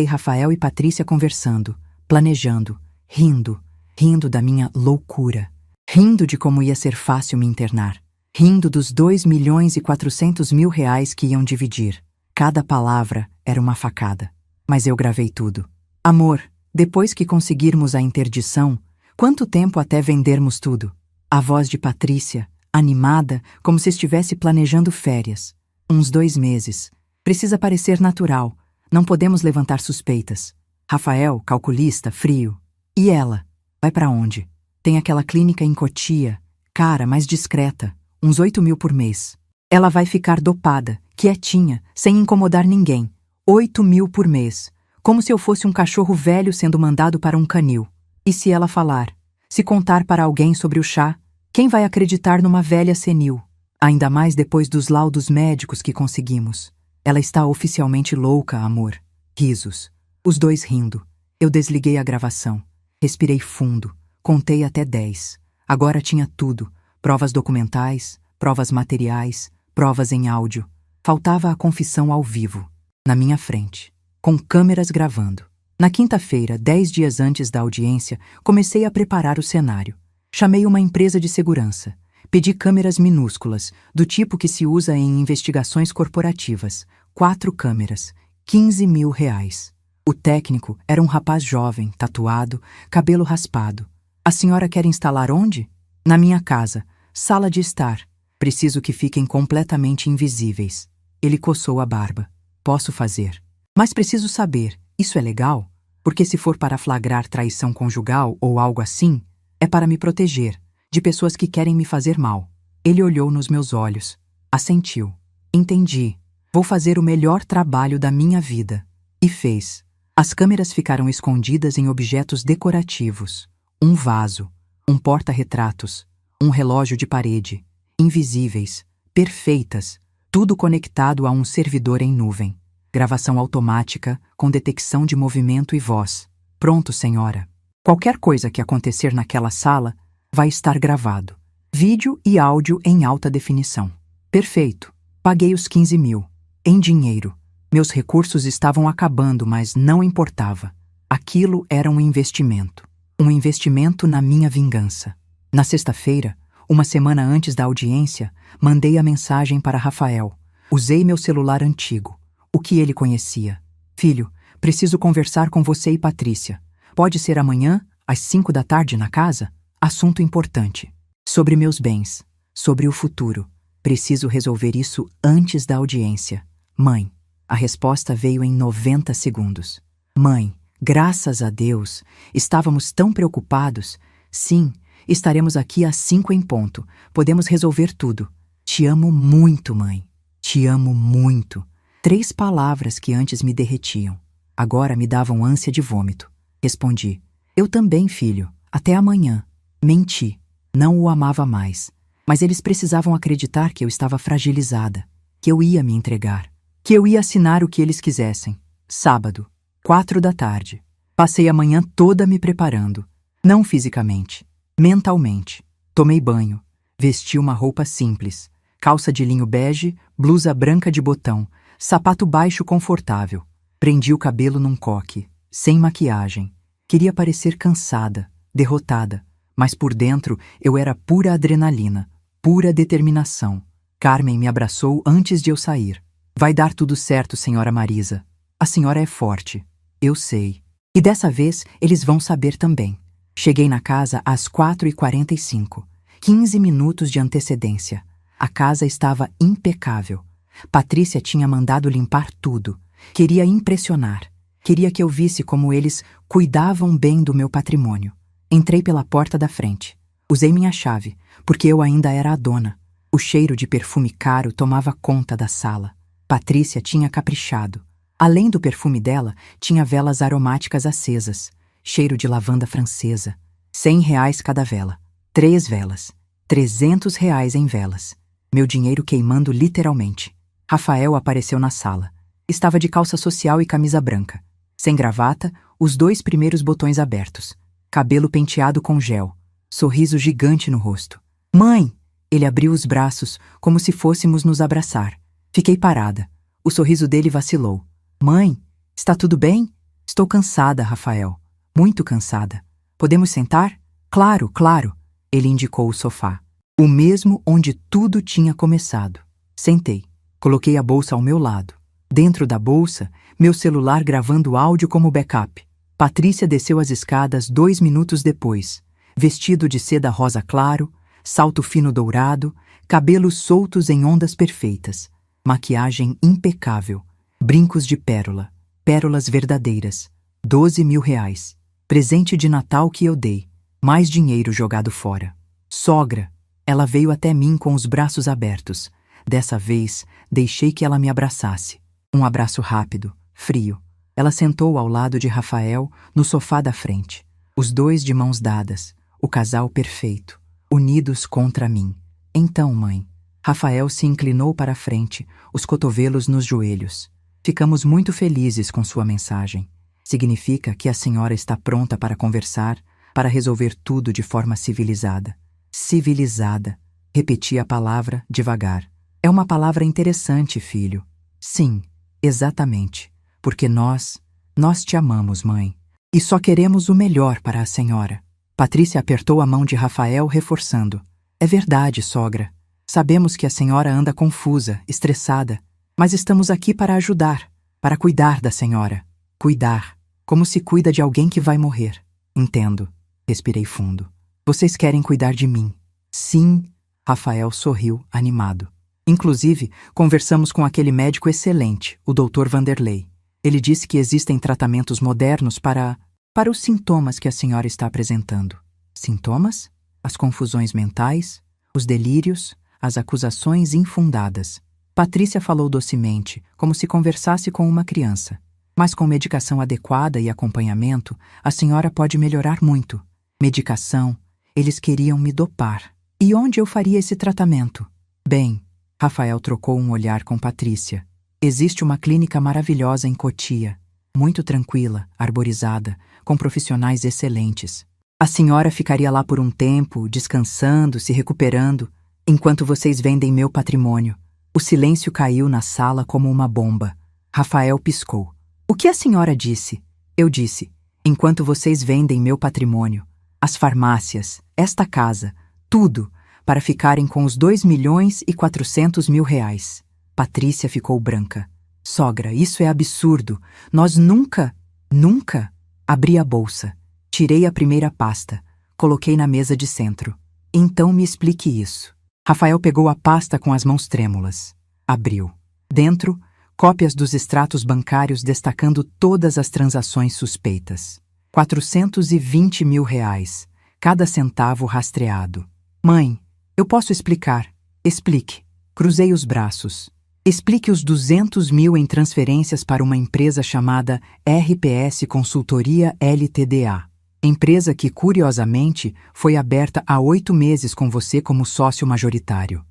Rafael e Patrícia conversando, planejando, rindo da minha loucura, rindo de como ia ser fácil me internar, rindo dos R$ 2.400.000 que iam dividir. Cada palavra era uma facada. Mas eu gravei tudo. Amor, depois que conseguirmos a interdição, quanto tempo até vendermos tudo? A voz de Patrícia, animada, como se estivesse planejando férias. Uns 2 meses. Precisa parecer natural. Não podemos levantar suspeitas. Rafael, calculista, frio. E ela? Vai pra onde? Tem aquela clínica em Cotia, cara, mais discreta. Uns 8.000 por mês. Ela vai ficar dopada, quietinha, sem incomodar ninguém. 8.000 por mês. Como se eu fosse um cachorro velho sendo mandado para um canil. E se ela falar? Se contar para alguém sobre o chá? Quem vai acreditar numa velha senil? Ainda mais depois dos laudos médicos que conseguimos. Ela está oficialmente louca, amor. Risos. Os 2 rindo. Eu desliguei a gravação. Respirei fundo. Contei até 10. Agora tinha tudo. Provas documentais, provas materiais, provas em áudio. Faltava a confissão ao vivo. Na minha frente, com câmeras gravando. Na quinta-feira, 10 dias antes da audiência, comecei a preparar o cenário. Chamei uma empresa de segurança. Pedi câmeras minúsculas, do tipo que se usa em investigações corporativas. 4 câmeras, R$ 15.000. O técnico era um rapaz jovem, tatuado, cabelo raspado. A senhora quer instalar onde? Na minha casa, sala de estar. Preciso que fiquem completamente invisíveis. Ele coçou a barba. Posso fazer. Mas preciso saber, isso é legal? Porque se for para flagrar traição conjugal ou algo assim, é para me proteger de pessoas que querem me fazer mal. Ele olhou nos meus olhos. Assentiu. Entendi. Vou fazer o melhor trabalho da minha vida. E fez. As câmeras ficaram escondidas em objetos decorativos. Um vaso, um porta-retratos, um relógio de parede. Invisíveis, perfeitas, tudo conectado a um servidor em nuvem. Gravação automática, com detecção de movimento e voz. Pronto, senhora. Qualquer coisa que acontecer naquela sala vai estar gravado. Vídeo e áudio em alta definição. Perfeito. Paguei os 15.000. Em dinheiro. Meus recursos estavam acabando, mas não importava. Aquilo era um investimento. Um investimento na minha vingança. Na sexta-feira, uma semana antes da audiência, mandei a mensagem para Rafael. Usei meu celular antigo. O que ele conhecia. Filho, preciso conversar com você e Patrícia. Pode ser amanhã, às 5 da tarde na casa? Assunto importante. Sobre meus bens. Sobre o futuro. Preciso resolver isso antes da audiência. Mãe. A resposta veio em 90 segundos. Mãe, graças a Deus, estávamos tão preocupados. Sim, estaremos aqui às 5 em ponto. Podemos resolver tudo. Te amo muito, mãe. Te amo muito. 3 palavras que antes me derretiam. Agora me davam ânsia de vômito. Respondi. Eu também, filho. Até amanhã. Menti. Não o amava mais. Mas eles precisavam acreditar que eu estava fragilizada. Que eu ia me entregar. Que eu ia assinar o que eles quisessem. Sábado, 4 da tarde. Passei a manhã toda me preparando. Não fisicamente. Mentalmente. Tomei banho. Vesti uma roupa simples. Calça de linho bege, blusa branca de botão, sapato baixo confortável. Prendi o cabelo num coque, sem maquiagem. Queria parecer cansada, derrotada, mas por dentro eu era pura adrenalina, pura determinação. Carmen me abraçou antes de eu sair. Vai dar tudo certo, senhora Marisa. A senhora é forte. Eu sei. E dessa vez eles vão saber também. Cheguei na casa às 4h45. 15 minutos de antecedência. A casa estava impecável. Patrícia tinha mandado limpar tudo. Queria impressionar. Queria que eu visse como eles cuidavam bem do meu patrimônio. Entrei pela porta da frente. Usei minha chave, porque eu ainda era a dona. O cheiro de perfume caro tomava conta da sala. Patrícia tinha caprichado. Além do perfume dela, tinha velas aromáticas acesas. Cheiro de lavanda francesa. R$ 100 cada vela. 3 velas. R$ 300 em velas. Meu dinheiro queimando literalmente. Rafael apareceu na sala. Estava de calça social e camisa branca. Sem gravata, os 2 primeiros botões abertos. Cabelo penteado com gel. Sorriso gigante no rosto. Mãe! Ele abriu os braços, como se fôssemos nos abraçar. Fiquei parada. O sorriso dele vacilou. Mãe, está tudo bem? Estou cansada, Rafael. Muito cansada. Podemos sentar? Claro, claro. Ele indicou o sofá. O mesmo onde tudo tinha começado. Sentei. Coloquei a bolsa ao meu lado. Dentro da bolsa, meu celular gravando áudio como backup. Patrícia desceu as escadas 2 minutos depois. Vestido de seda rosa claro, salto fino dourado, cabelos soltos em ondas perfeitas. Maquiagem impecável. Brincos de pérola. Pérolas verdadeiras. 12 mil reais. Presente de Natal que eu dei. Mais dinheiro jogado fora. Sogra! Ela veio até mim com os braços abertos. Dessa vez, deixei que ela me abraçasse. Um abraço rápido, frio. Ela sentou ao lado de Rafael, no sofá da frente. Os 2 de mãos dadas. O casal perfeito. Unidos contra mim. Então, mãe. Rafael se inclinou para a frente, os cotovelos nos joelhos. Ficamos muito felizes com sua mensagem. Significa que a senhora está pronta para conversar, para resolver tudo de forma civilizada. Civilizada. Repeti a palavra devagar. É uma palavra interessante, filho. Sim, exatamente. Porque nós te amamos, mãe. E só queremos o melhor para a senhora. Patrícia apertou a mão de Rafael, reforçando. É verdade, sogra. Sabemos que a senhora anda confusa, estressada, mas estamos aqui para ajudar, para cuidar da senhora. Cuidar, como se cuida de alguém que vai morrer. Entendo. Respirei fundo. Vocês querem cuidar de mim? Sim. Rafael sorriu, animado. Inclusive, conversamos com aquele médico excelente, o Dr. Vanderlei. Ele disse que existem tratamentos modernos para os sintomas que a senhora está apresentando. Sintomas? As confusões mentais, os delírios, as acusações infundadas. Patrícia falou docemente, como se conversasse com uma criança. Mas com medicação adequada e acompanhamento, a senhora pode melhorar muito. Medicação, eles queriam me dopar. E onde eu faria esse tratamento? Bem, Rafael trocou um olhar com Patrícia. Existe uma clínica maravilhosa em Cotia, muito tranquila, arborizada, com profissionais excelentes. A senhora ficaria lá por um tempo, descansando, se recuperando, enquanto vocês vendem meu patrimônio. O silêncio caiu na sala como uma bomba. Rafael piscou. O que a senhora disse? Eu disse, enquanto vocês vendem meu patrimônio, as farmácias, esta casa, tudo, para ficarem com os 2.400.000 reais. Patrícia ficou branca. Sogra, isso é absurdo. Nós nunca... Abri a bolsa. Tirei a primeira pasta. Coloquei na mesa de centro. Então me explique isso. Rafael pegou a pasta com as mãos trêmulas. Abriu. Dentro, cópias dos extratos bancários destacando todas as transações suspeitas. 420 mil reais. Cada centavo rastreado. Mãe, eu posso explicar. Explique. Cruzei os braços. Explique os 200 mil em transferências para uma empresa chamada RPS Consultoria Ltda. Empresa que, curiosamente, foi aberta há 8 meses com você como sócio majoritário.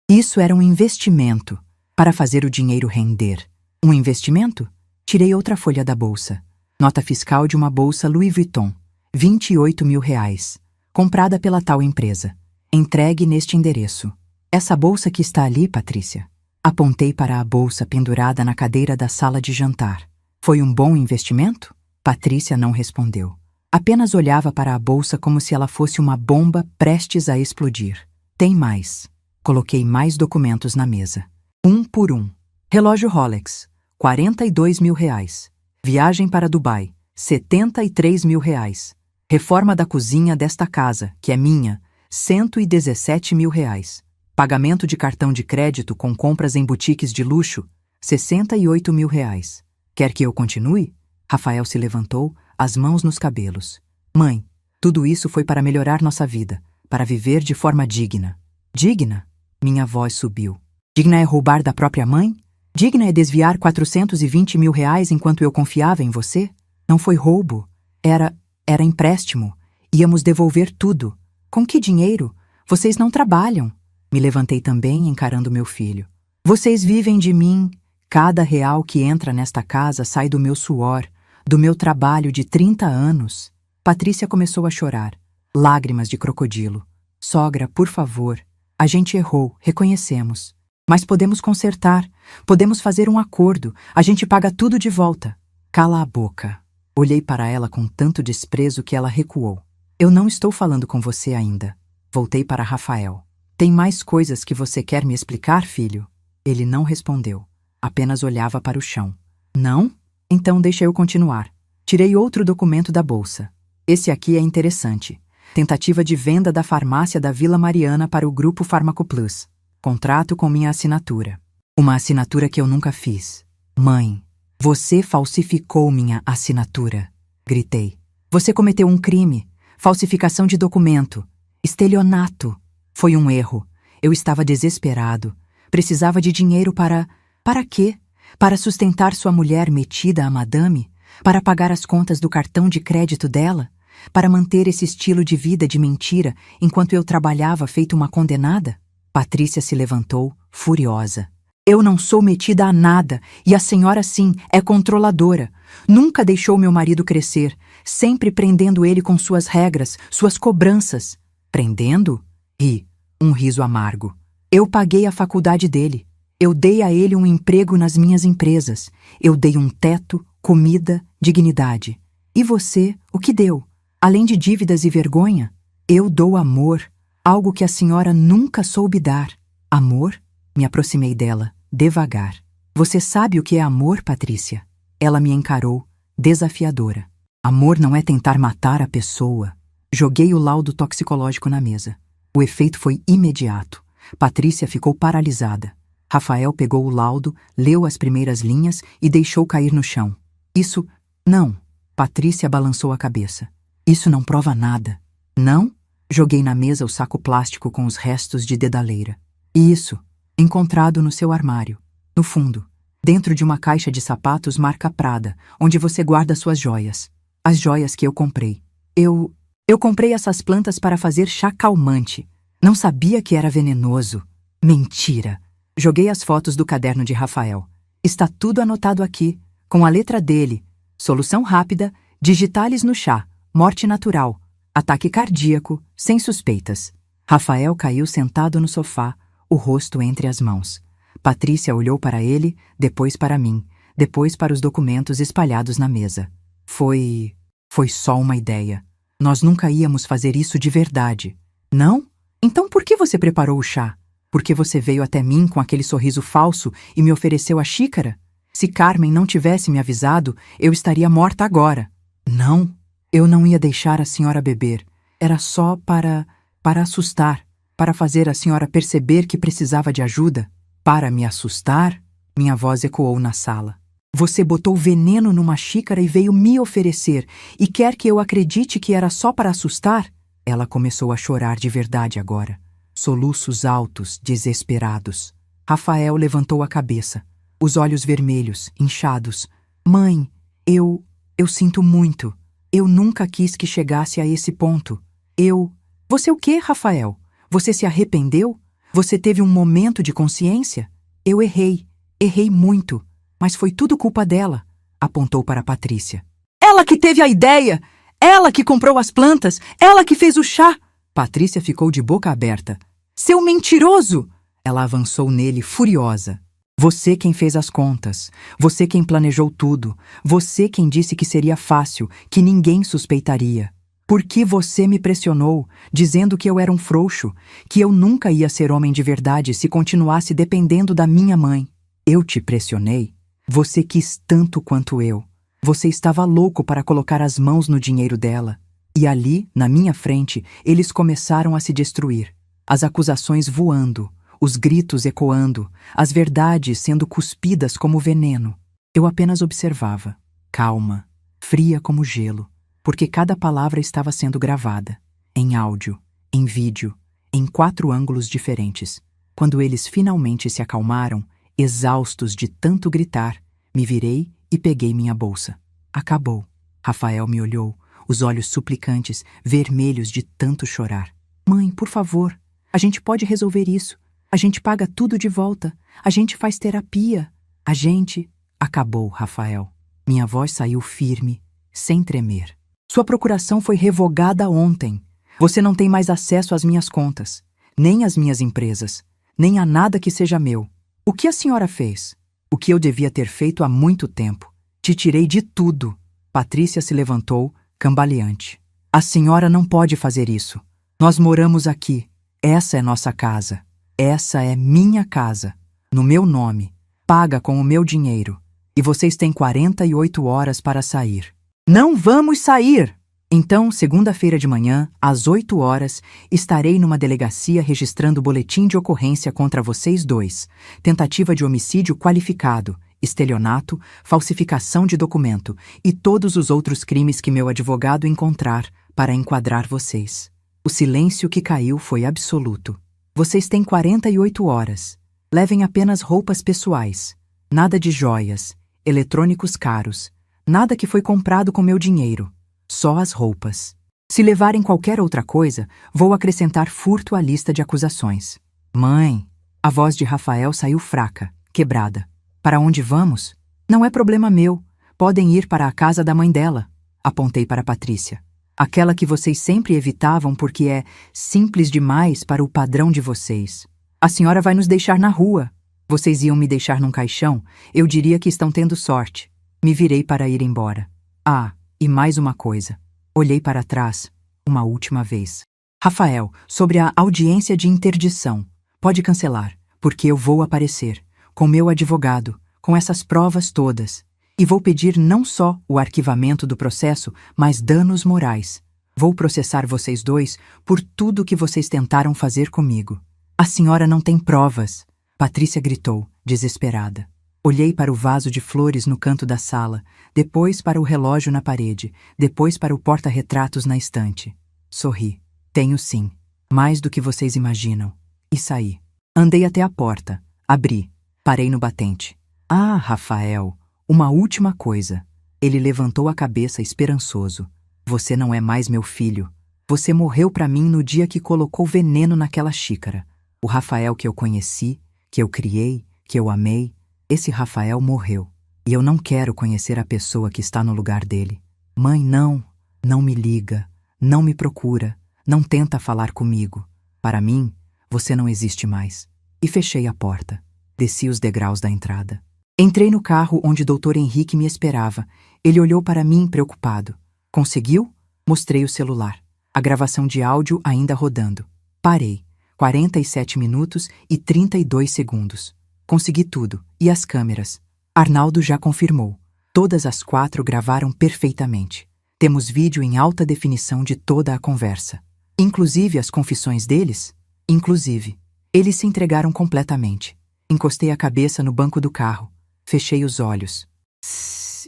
Isso era um investimento, para fazer o dinheiro render. Um investimento? Tirei outra folha da bolsa. Nota fiscal de uma bolsa Louis Vuitton. 28 mil reais. Comprada pela tal empresa. Entregue neste endereço. Essa bolsa que está ali, Patrícia. Apontei para a bolsa pendurada na cadeira da sala de jantar. Foi um bom investimento? Patrícia não respondeu. Apenas olhava para a bolsa como se ela fosse uma bomba prestes a explodir. Tem mais. Coloquei mais documentos na mesa. Um por um. Relógio Rolex, 42 mil reais. Viagem para Dubai, 73 mil reais. Reforma da cozinha desta casa, que é minha, 117 mil reais. Pagamento de cartão de crédito com compras em boutiques de luxo, 68 mil reais. Quer que eu continue? Rafael se levantou, as mãos nos cabelos. Mãe, tudo isso foi para melhorar nossa vida, para viver de forma digna. Digna? Minha voz subiu. Digna é roubar da própria mãe? Digna é desviar 420 mil reais enquanto eu confiava em você? Não foi roubo. Era empréstimo. Íamos devolver tudo. Com que dinheiro? Vocês não trabalham. Me levantei também, encarando meu filho. Vocês vivem de mim. Cada real que entra nesta casa sai do meu suor, do meu trabalho de 30 anos. Patrícia começou a chorar. Lágrimas de crocodilo. Sogra, por favor. A gente errou, reconhecemos. Mas podemos consertar, podemos fazer um acordo, a gente paga tudo de volta. Cala a boca. Olhei para ela com tanto desprezo que ela recuou. Eu não estou falando com você ainda. Voltei para Rafael. Tem mais coisas que você quer me explicar, filho? Ele não respondeu. Apenas olhava para o chão. Não? Então deixa eu continuar. Tirei outro documento da bolsa. Esse aqui é interessante. Tentativa de venda da farmácia da Vila Mariana para o Grupo Farmacoplus. Contrato com minha assinatura. Uma assinatura que eu nunca fiz. Mãe, você falsificou minha assinatura. Gritei. Você cometeu um crime. Falsificação de documento. Estelionato. Foi um erro. Eu estava desesperado. Precisava de dinheiro para... Para quê? Para sustentar sua mulher metida a madame? Para pagar as contas do cartão de crédito dela? Para manter esse estilo de vida de mentira enquanto eu trabalhava feito uma condenada? Patrícia se levantou, furiosa. Eu não sou metida a nada, e a senhora sim é controladora. Nunca deixou meu marido crescer, sempre prendendo ele com suas regras, suas cobranças. Prendendo? Ri, um riso amargo. Eu paguei a faculdade dele. Eu dei a ele um emprego nas minhas empresas. Eu dei um teto, comida, dignidade. E você, o que deu? Além de dívidas e vergonha? Eu dou amor, algo que a senhora nunca soube dar. Amor? Me aproximei dela, devagar. Você sabe o que é amor, Patrícia? Ela me encarou, desafiadora. Amor não é tentar matar a pessoa. Joguei o laudo toxicológico na mesa. O efeito foi imediato. Patrícia ficou paralisada. Rafael pegou o laudo, leu as primeiras linhas e deixou cair no chão. Isso... Não. Patrícia balançou a cabeça. Isso não prova nada. Não? Joguei na mesa o saco plástico com os restos de dedaleira. Isso. Encontrado no seu armário. No fundo. Dentro de uma caixa de sapatos marca Prada, onde você guarda suas joias. As joias que eu comprei. Eu comprei essas plantas para fazer chá calmante. Não sabia que era venenoso. Mentira. Joguei as fotos do caderno de Rafael. Está tudo anotado aqui, com a letra dele. Solução rápida, digitales no chá, morte natural, ataque cardíaco, sem suspeitas. Rafael caiu sentado no sofá, o rosto entre as mãos. Patrícia olhou para ele, depois para mim, depois para os documentos espalhados na mesa. Foi só uma ideia. Nós nunca íamos fazer isso de verdade. Não? Então por que você preparou o chá? Porque você veio até mim com aquele sorriso falso e me ofereceu a xícara? Se Carmen não tivesse me avisado, eu estaria morta agora. Não, eu não ia deixar a senhora beber. Era só para assustar, para fazer a senhora perceber que precisava de ajuda. Para me assustar? Minha voz ecoou na sala. Você botou veneno numa xícara e veio me oferecer, e quer que eu acredite que era só para assustar? Ela começou a chorar de verdade agora. Soluços altos, desesperados. Rafael levantou a cabeça, os olhos vermelhos, inchados. Mãe, eu sinto muito. Eu nunca quis que chegasse a esse ponto. Você o quê, Rafael? Você se arrependeu? Você teve um momento de consciência? Eu errei muito, mas foi tudo culpa dela, apontou para Patrícia. Ela que teve a ideia! Ela que comprou as plantas! Ela que fez o chá! Patrícia ficou de boca aberta. Seu mentiroso! Ela avançou nele, furiosa. Você quem fez as contas. Você quem planejou tudo. Você quem disse que seria fácil, que ninguém suspeitaria. Por que você me pressionou, dizendo que eu era um frouxo, que eu nunca ia ser homem de verdade se continuasse dependendo da minha mãe? Eu te pressionei. Você quis tanto quanto eu. Você estava louco para colocar as mãos no dinheiro dela. E ali, na minha frente, eles começaram a se destruir. As acusações voando, os gritos ecoando, as verdades sendo cuspidas como veneno. Eu apenas observava, calma, fria como gelo, porque cada palavra estava sendo gravada, em áudio, em vídeo, em 4 ângulos diferentes. Quando eles finalmente se acalmaram, exaustos de tanto gritar, me virei e peguei minha bolsa. Acabou. Rafael me olhou, os olhos suplicantes, vermelhos de tanto chorar. Mãe, por favor, a gente pode resolver isso. A gente paga tudo de volta. A gente faz terapia. A gente... Acabou, Rafael. Minha voz saiu firme, sem tremer. Sua procuração foi revogada ontem. Você não tem mais acesso às minhas contas, nem às minhas empresas, nem a nada que seja meu. O que a senhora fez? O que eu devia ter feito há muito tempo. Te tirei de tudo. Patrícia se levantou, cambaleante. A senhora não pode fazer isso. Nós moramos aqui. Essa é nossa casa. Essa é minha casa. No meu nome. Paga com o meu dinheiro. E vocês têm 48 horas para sair. Não vamos sair! Então, segunda-feira de manhã, às 8 horas, estarei numa delegacia registrando boletim de ocorrência contra vocês dois. Tentativa de homicídio qualificado, estelionato, falsificação de documento e todos os outros crimes que meu advogado encontrar para enquadrar vocês. O silêncio que caiu foi absoluto. Vocês têm 48 horas. Levem apenas roupas pessoais. Nada de joias, eletrônicos caros. Nada que foi comprado com meu dinheiro. Só as roupas. Se levarem qualquer outra coisa, vou acrescentar furto à lista de acusações. Mãe! A voz de Rafael saiu fraca, quebrada. Para onde vamos? Não é problema meu. Podem ir para a casa da mãe dela. Apontei para Patrícia. Aquela que vocês sempre evitavam porque é simples demais para o padrão de vocês. A senhora vai nos deixar na rua. Vocês iam me deixar num caixão? Eu diria que estão tendo sorte. Me virei para ir embora. Ah, e mais uma coisa. Olhei para trás, uma última vez. Rafael, sobre a audiência de interdição. Pode cancelar, porque eu vou aparecer, com meu advogado, com essas provas todas. E vou pedir não só o arquivamento do processo, mas danos morais. Vou processar vocês dois por tudo que vocês tentaram fazer comigo. A senhora não tem provas. Patrícia gritou, desesperada. Olhei para o vaso de flores no canto da sala, depois para o relógio na parede, depois para o porta-retratos na estante. Sorri. Tenho sim. Mais do que vocês imaginam. E saí. Andei até a porta. Abri. Parei no batente. Ah, Rafael, uma última coisa. Ele levantou a cabeça esperançoso. Você não é mais meu filho. Você morreu para mim no dia que colocou veneno naquela xícara. O Rafael que eu conheci, que eu criei, que eu amei, esse Rafael morreu. E eu não quero conhecer a pessoa que está no lugar dele. Mãe, não me liga, não me procura, não tenta falar comigo. Para mim, você não existe mais. E fechei a porta. Desci os degraus da entrada. Entrei no carro onde Dr. Henrique me esperava. Ele olhou para mim preocupado. Conseguiu? Mostrei o celular. A gravação de áudio ainda rodando. Parei. 47 minutos e 32 segundos. Consegui tudo. E as câmeras? Arnaldo já confirmou. Todas as 4 gravaram perfeitamente. Temos vídeo em alta definição de toda a conversa. Inclusive as confissões deles? Inclusive. Eles se entregaram completamente. Encostei a cabeça no banco do carro. Fechei os olhos.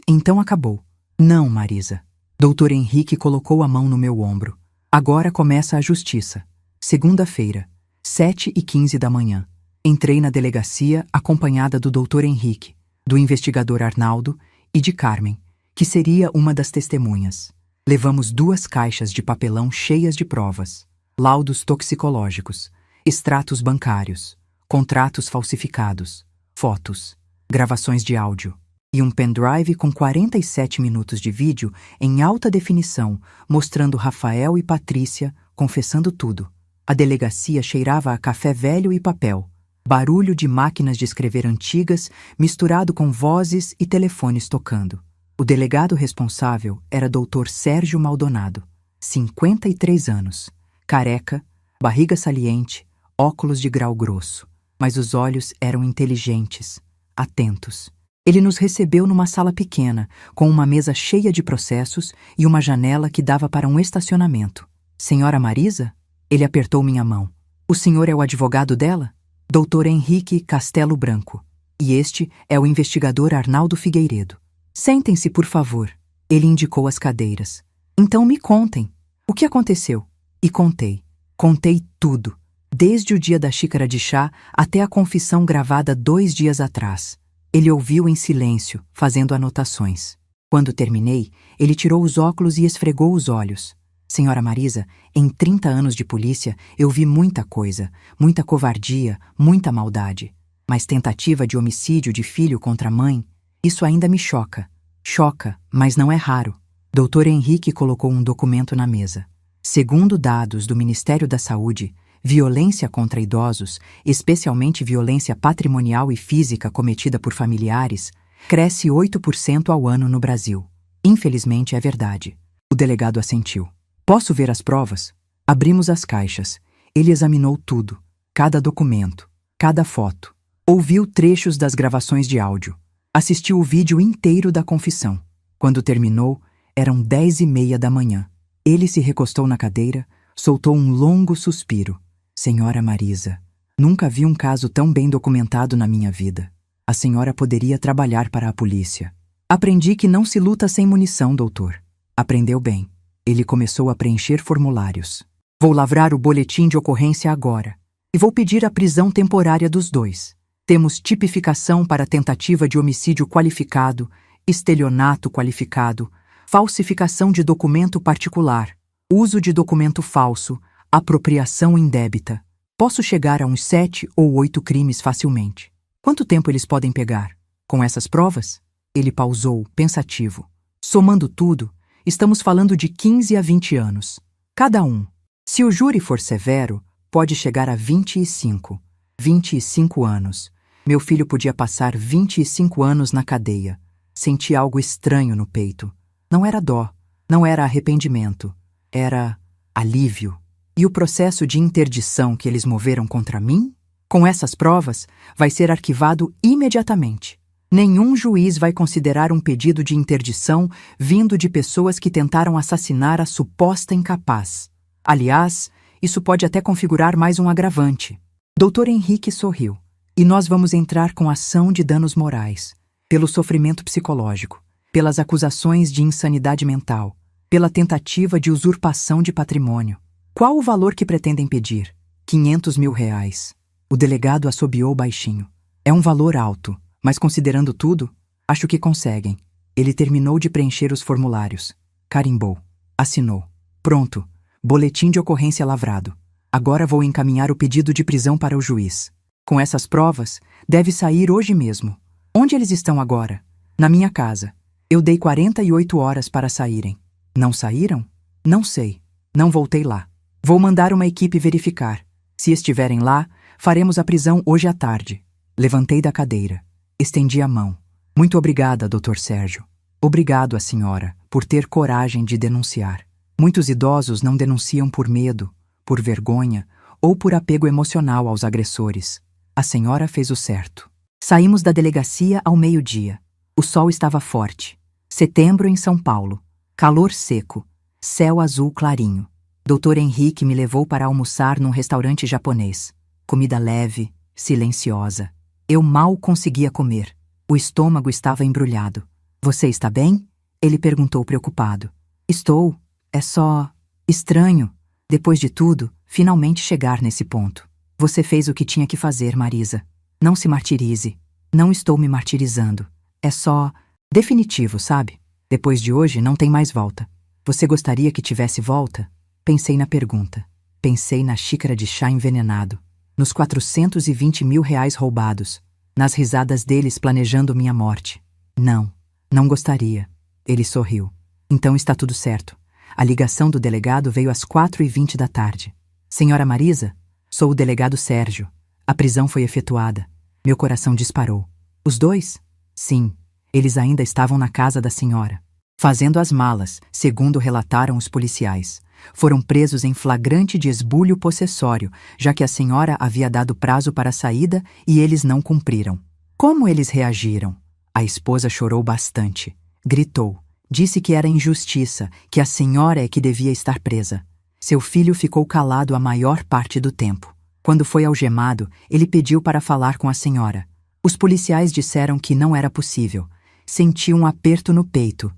Então acabou. Não, Marisa. Dr. Henrique colocou a mão no meu ombro. Agora começa a justiça. Segunda-feira, 7h15 da manhã. Entrei na delegacia acompanhada do Dr. Henrique, do investigador Arnaldo e de Carmen, que seria uma das testemunhas. Levamos 2 caixas de papelão cheias de provas, laudos toxicológicos, extratos bancários, contratos falsificados, fotos, gravações de áudio e um pendrive com 47 minutos de vídeo em alta definição, mostrando Rafael e Patrícia confessando tudo. A delegacia cheirava a café velho e papel, barulho de máquinas de escrever antigas misturado com vozes e telefones tocando. O delegado responsável era Dr. Sérgio Maldonado, 53 anos, careca, barriga saliente, óculos de grau grosso, mas os olhos eram inteligentes, atentos. Ele nos recebeu numa sala pequena, com uma mesa cheia de processos e uma janela que dava para um estacionamento. Senhora Marisa? Ele apertou minha mão. O senhor é o advogado dela? Dr. Henrique Castelo Branco. E este é o investigador Arnaldo Figueiredo. Sentem-se, por favor. Ele indicou as cadeiras. Então me contem. O que aconteceu? E contei. Contei tudo. Desde o dia da xícara de chá até a confissão gravada 2 dias atrás. Ele ouviu em silêncio, fazendo anotações. Quando terminei, ele tirou os óculos e esfregou os olhos. Senhora Marisa, em 30 anos de polícia, eu vi muita coisa, muita covardia, muita maldade. Mas tentativa de homicídio de filho contra mãe, isso ainda me choca. Choca, mas não é raro. Dr. Henrique colocou um documento na mesa. Segundo dados do Ministério da Saúde, violência contra idosos, especialmente violência patrimonial e física cometida por familiares, cresce 8% ao ano no Brasil. Infelizmente é verdade. O delegado assentiu. Posso ver as provas? Abrimos as caixas. Ele examinou tudo, cada documento, cada foto. Ouviu trechos das gravações de áudio. Assistiu o vídeo inteiro da confissão. Quando terminou, eram 10h30 da manhã. Ele se recostou na cadeira, soltou um longo suspiro. Senhora Marisa, nunca vi um caso tão bem documentado na minha vida. A senhora poderia trabalhar para a polícia. Aprendi que não se luta sem munição, doutor. Aprendeu bem. Ele começou a preencher formulários. Vou lavrar o boletim de ocorrência agora. E vou pedir a prisão temporária dos dois. Temos tipificação para tentativa de homicídio qualificado, estelionato qualificado, falsificação de documento particular, uso de documento falso, apropriação indébita. Posso chegar a uns 7 ou 8 crimes facilmente. Quanto tempo eles podem pegar? Com essas provas? Ele pausou, pensativo. Somando tudo, estamos falando de 15 a 20 anos. Cada um. Se o júri for severo, pode chegar a 25. 25 anos. Meu filho podia passar 25 anos na cadeia. Senti algo estranho no peito. Não era dó, não era arrependimento. Era alívio. E o processo de interdição que eles moveram contra mim? Com essas provas, vai ser arquivado imediatamente. Nenhum juiz vai considerar um pedido de interdição vindo de pessoas que tentaram assassinar a suposta incapaz. Aliás, isso pode até configurar mais um agravante. Dr. Henrique sorriu. E nós vamos entrar com ação de danos morais, pelo sofrimento psicológico, pelas acusações de insanidade mental, pela tentativa de usurpação de patrimônio. Qual o valor que pretendem pedir? 500 mil reais. O delegado assobiou baixinho. É um valor alto. Mas considerando tudo, acho que conseguem. Ele terminou de preencher os formulários. Carimbou. Assinou. Pronto. Boletim de ocorrência lavrado. Agora vou encaminhar o pedido de prisão para o juiz. Com essas provas, deve sair hoje mesmo. Onde eles estão agora? Na minha casa. Eu dei 48 horas para saírem. Não saíram? Não sei. Não voltei lá. Vou mandar uma equipe verificar. Se estiverem lá, faremos a prisão hoje à tarde. Levantei da cadeira. Estendi a mão. Muito obrigada, Dr. Sérgio. Obrigado à senhora por ter coragem de denunciar. Muitos idosos não denunciam por medo, por vergonha ou por apego emocional aos agressores. A senhora fez o certo. Saímos da delegacia ao meio-dia. O sol estava forte. Setembro em São Paulo. Calor seco. Céu azul clarinho. Dr. Henrique me levou para almoçar num restaurante japonês. Comida leve, silenciosa. Eu mal conseguia comer. O estômago estava embrulhado. Você está bem? Ele perguntou preocupado. Estou. É só estranho. Depois de tudo, finalmente chegar nesse ponto. Você fez o que tinha que fazer, Marisa. Não se martirize. Não estou me martirizando. É só definitivo, sabe? Depois de hoje não tem mais volta. Você gostaria que tivesse volta? Pensei na pergunta. Pensei na xícara de chá envenenado. Nos 420 mil reais roubados, nas risadas deles planejando minha morte. Não, não gostaria. Ele sorriu. Então está tudo certo. A ligação do delegado veio às 4h20 da tarde. Senhora Marisa, sou o delegado Sérgio. A prisão foi efetuada. Meu coração disparou. Os dois? Sim, eles ainda estavam na casa da senhora. Fazendo as malas, segundo relataram os policiais. Foram presos em flagrante de esbulho possessório, já que a senhora havia dado prazo para a saída e eles não cumpriram. Como eles reagiram? A esposa chorou bastante. Gritou. Disse que era injustiça, que a senhora é que devia estar presa. Seu filho ficou calado a maior parte do tempo. Quando foi algemado, ele pediu para falar com a senhora. Os policiais disseram que não era possível. Senti um aperto no peito.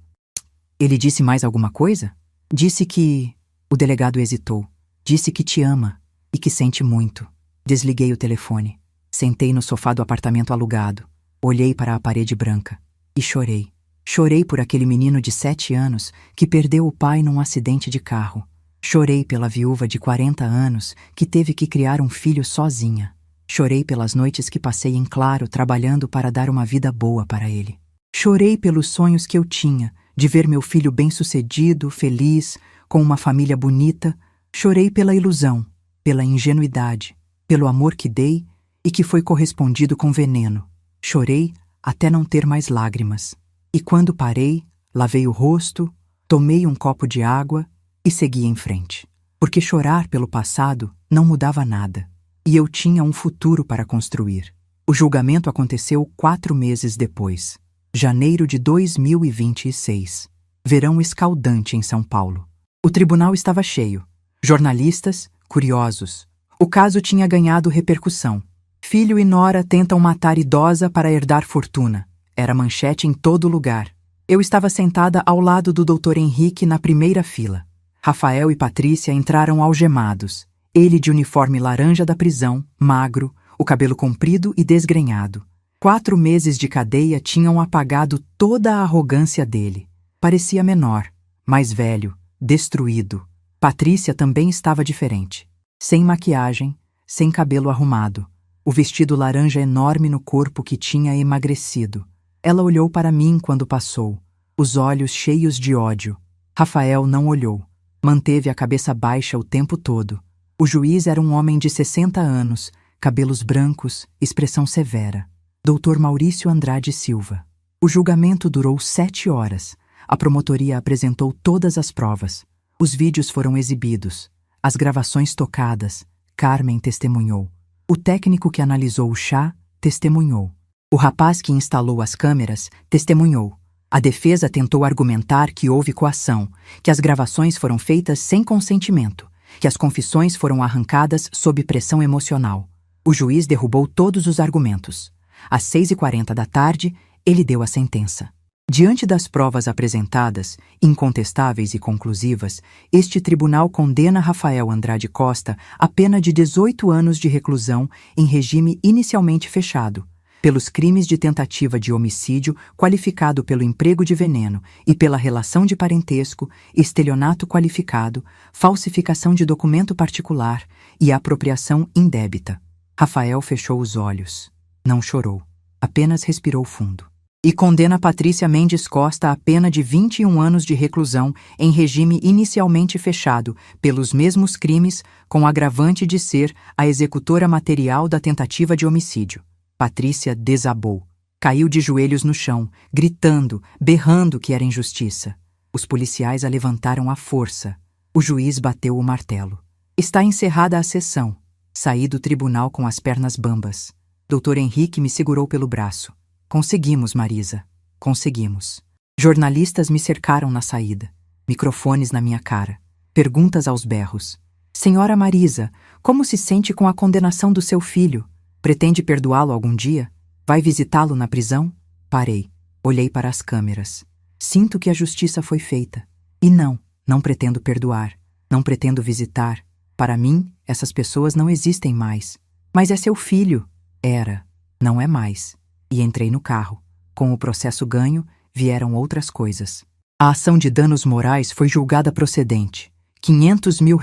Ele disse mais alguma coisa? Disse que... O delegado hesitou. Disse que te ama e que sente muito. Desliguei o telefone. Sentei no sofá do apartamento alugado. Olhei para a parede branca. E chorei. Chorei por aquele menino de 7 anos que perdeu o pai num acidente de carro. Chorei pela viúva de 40 anos que teve que criar um filho sozinha. Chorei pelas noites que passei em claro trabalhando para dar uma vida boa para ele. Chorei pelos sonhos que eu tinha, de ver meu filho bem-sucedido, feliz, com uma família bonita. Chorei pela ilusão, pela ingenuidade, pelo amor que dei e que foi correspondido com veneno. Chorei até não ter mais lágrimas. E quando parei, lavei o rosto, tomei um copo de água e segui em frente. Porque chorar pelo passado não mudava nada. E eu tinha um futuro para construir. O julgamento aconteceu 4 meses depois. Janeiro de 2026. Verão escaldante em São Paulo. O tribunal estava cheio. Jornalistas, curiosos. O caso tinha ganhado repercussão. Filho e nora tentam matar idosa para herdar fortuna. Era manchete em todo lugar. Eu estava sentada ao lado do Dr. Henrique na primeira fila. Rafael e Patrícia entraram algemados. Ele de uniforme laranja da prisão, magro, o cabelo comprido e desgrenhado. 4 meses de cadeia tinham apagado toda a arrogância dele. Parecia menor, mais velho, destruído. Patrícia também estava diferente. Sem maquiagem, sem cabelo arrumado. O vestido laranja enorme no corpo que tinha emagrecido. Ela olhou para mim quando passou, os olhos cheios de ódio. Rafael não olhou. Manteve a cabeça baixa o tempo todo. O juiz era um homem de 60 anos, cabelos brancos, expressão severa. Dr. Maurício Andrade Silva. O julgamento durou 7 horas. A promotoria apresentou todas as provas. Os vídeos foram exibidos. As gravações tocadas. Carmen testemunhou. O técnico que analisou o chá testemunhou. O rapaz que instalou as câmeras testemunhou. A defesa tentou argumentar que houve coação, que as gravações foram feitas sem consentimento, que as confissões foram arrancadas sob pressão emocional. O juiz derrubou todos os argumentos. Às 6h40 da tarde, ele deu a sentença. Diante das provas apresentadas, incontestáveis e conclusivas, este tribunal condena Rafael Andrade Costa a pena de 18 anos de reclusão em regime inicialmente fechado, pelos crimes de tentativa de homicídio qualificado pelo emprego de veneno e pela relação de parentesco, estelionato qualificado, falsificação de documento particular e apropriação indébita. Rafael fechou os olhos. Não chorou, apenas respirou fundo. E condena Patrícia Mendes Costa a pena de 21 anos de reclusão em regime inicialmente fechado, pelos mesmos crimes, com agravante de ser a executora material da tentativa de homicídio. Patrícia desabou. Caiu de joelhos no chão, gritando, berrando que era injustiça. Os policiais a levantaram à força. O juiz bateu o martelo. Está encerrada a sessão. Saí do tribunal com as pernas bambas. Dr. Henrique me segurou pelo braço. Conseguimos, Marisa. Conseguimos. Jornalistas me cercaram na saída. Microfones na minha cara. Perguntas aos berros. Senhora Marisa, como se sente com a condenação do seu filho? Pretende perdoá-lo algum dia? Vai visitá-lo na prisão? Parei. Olhei para as câmeras. Sinto que a justiça foi feita. E não pretendo perdoar. Não pretendo visitar. Para mim, essas pessoas não existem mais. Mas é seu filho. Era. Não é mais. E entrei no carro. Com o processo ganho, vieram outras coisas. A ação de danos morais foi julgada procedente. R$500 mil.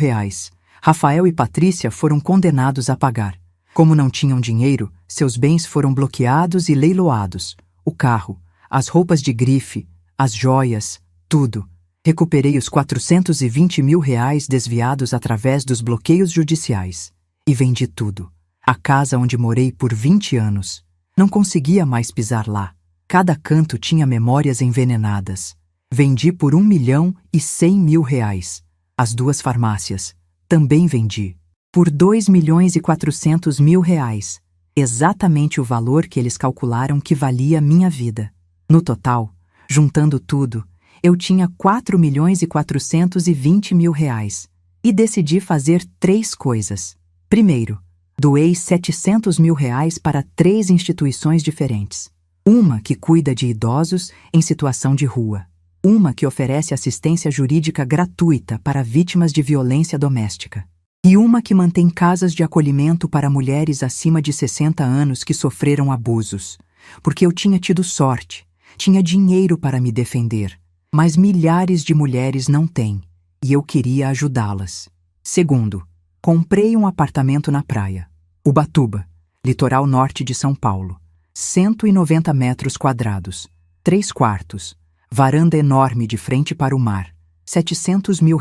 Rafael e Patrícia foram condenados a pagar. Como não tinham dinheiro, seus bens foram bloqueados e leiloados. O carro, as roupas de grife, as joias, tudo. Recuperei os R$420 mil desviados através dos bloqueios judiciais. E vendi tudo. A casa onde morei por 20 anos. Não conseguia mais pisar lá. Cada canto tinha memórias envenenadas. Vendi por R$1.100.000. As 2 farmácias. Também vendi. Por R$2.400.000. Exatamente o valor que eles calcularam que valia minha vida. No total, juntando tudo, eu tinha R$4.420.000. E decidi fazer 3 coisas. Primeiro, doei R$700 mil para 3 instituições diferentes. Uma que cuida de idosos em situação de rua. Uma que oferece assistência jurídica gratuita para vítimas de violência doméstica. E uma que mantém casas de acolhimento para mulheres acima de 60 anos que sofreram abusos. Porque eu tinha tido sorte, tinha dinheiro para me defender. Mas milhares de mulheres não têm. e eu queria ajudá-las. Segundo, comprei um apartamento na praia. Ubatuba, litoral norte de São Paulo. 190 metros quadrados, 3 quartos, varanda enorme de frente para o mar, R$700 mil.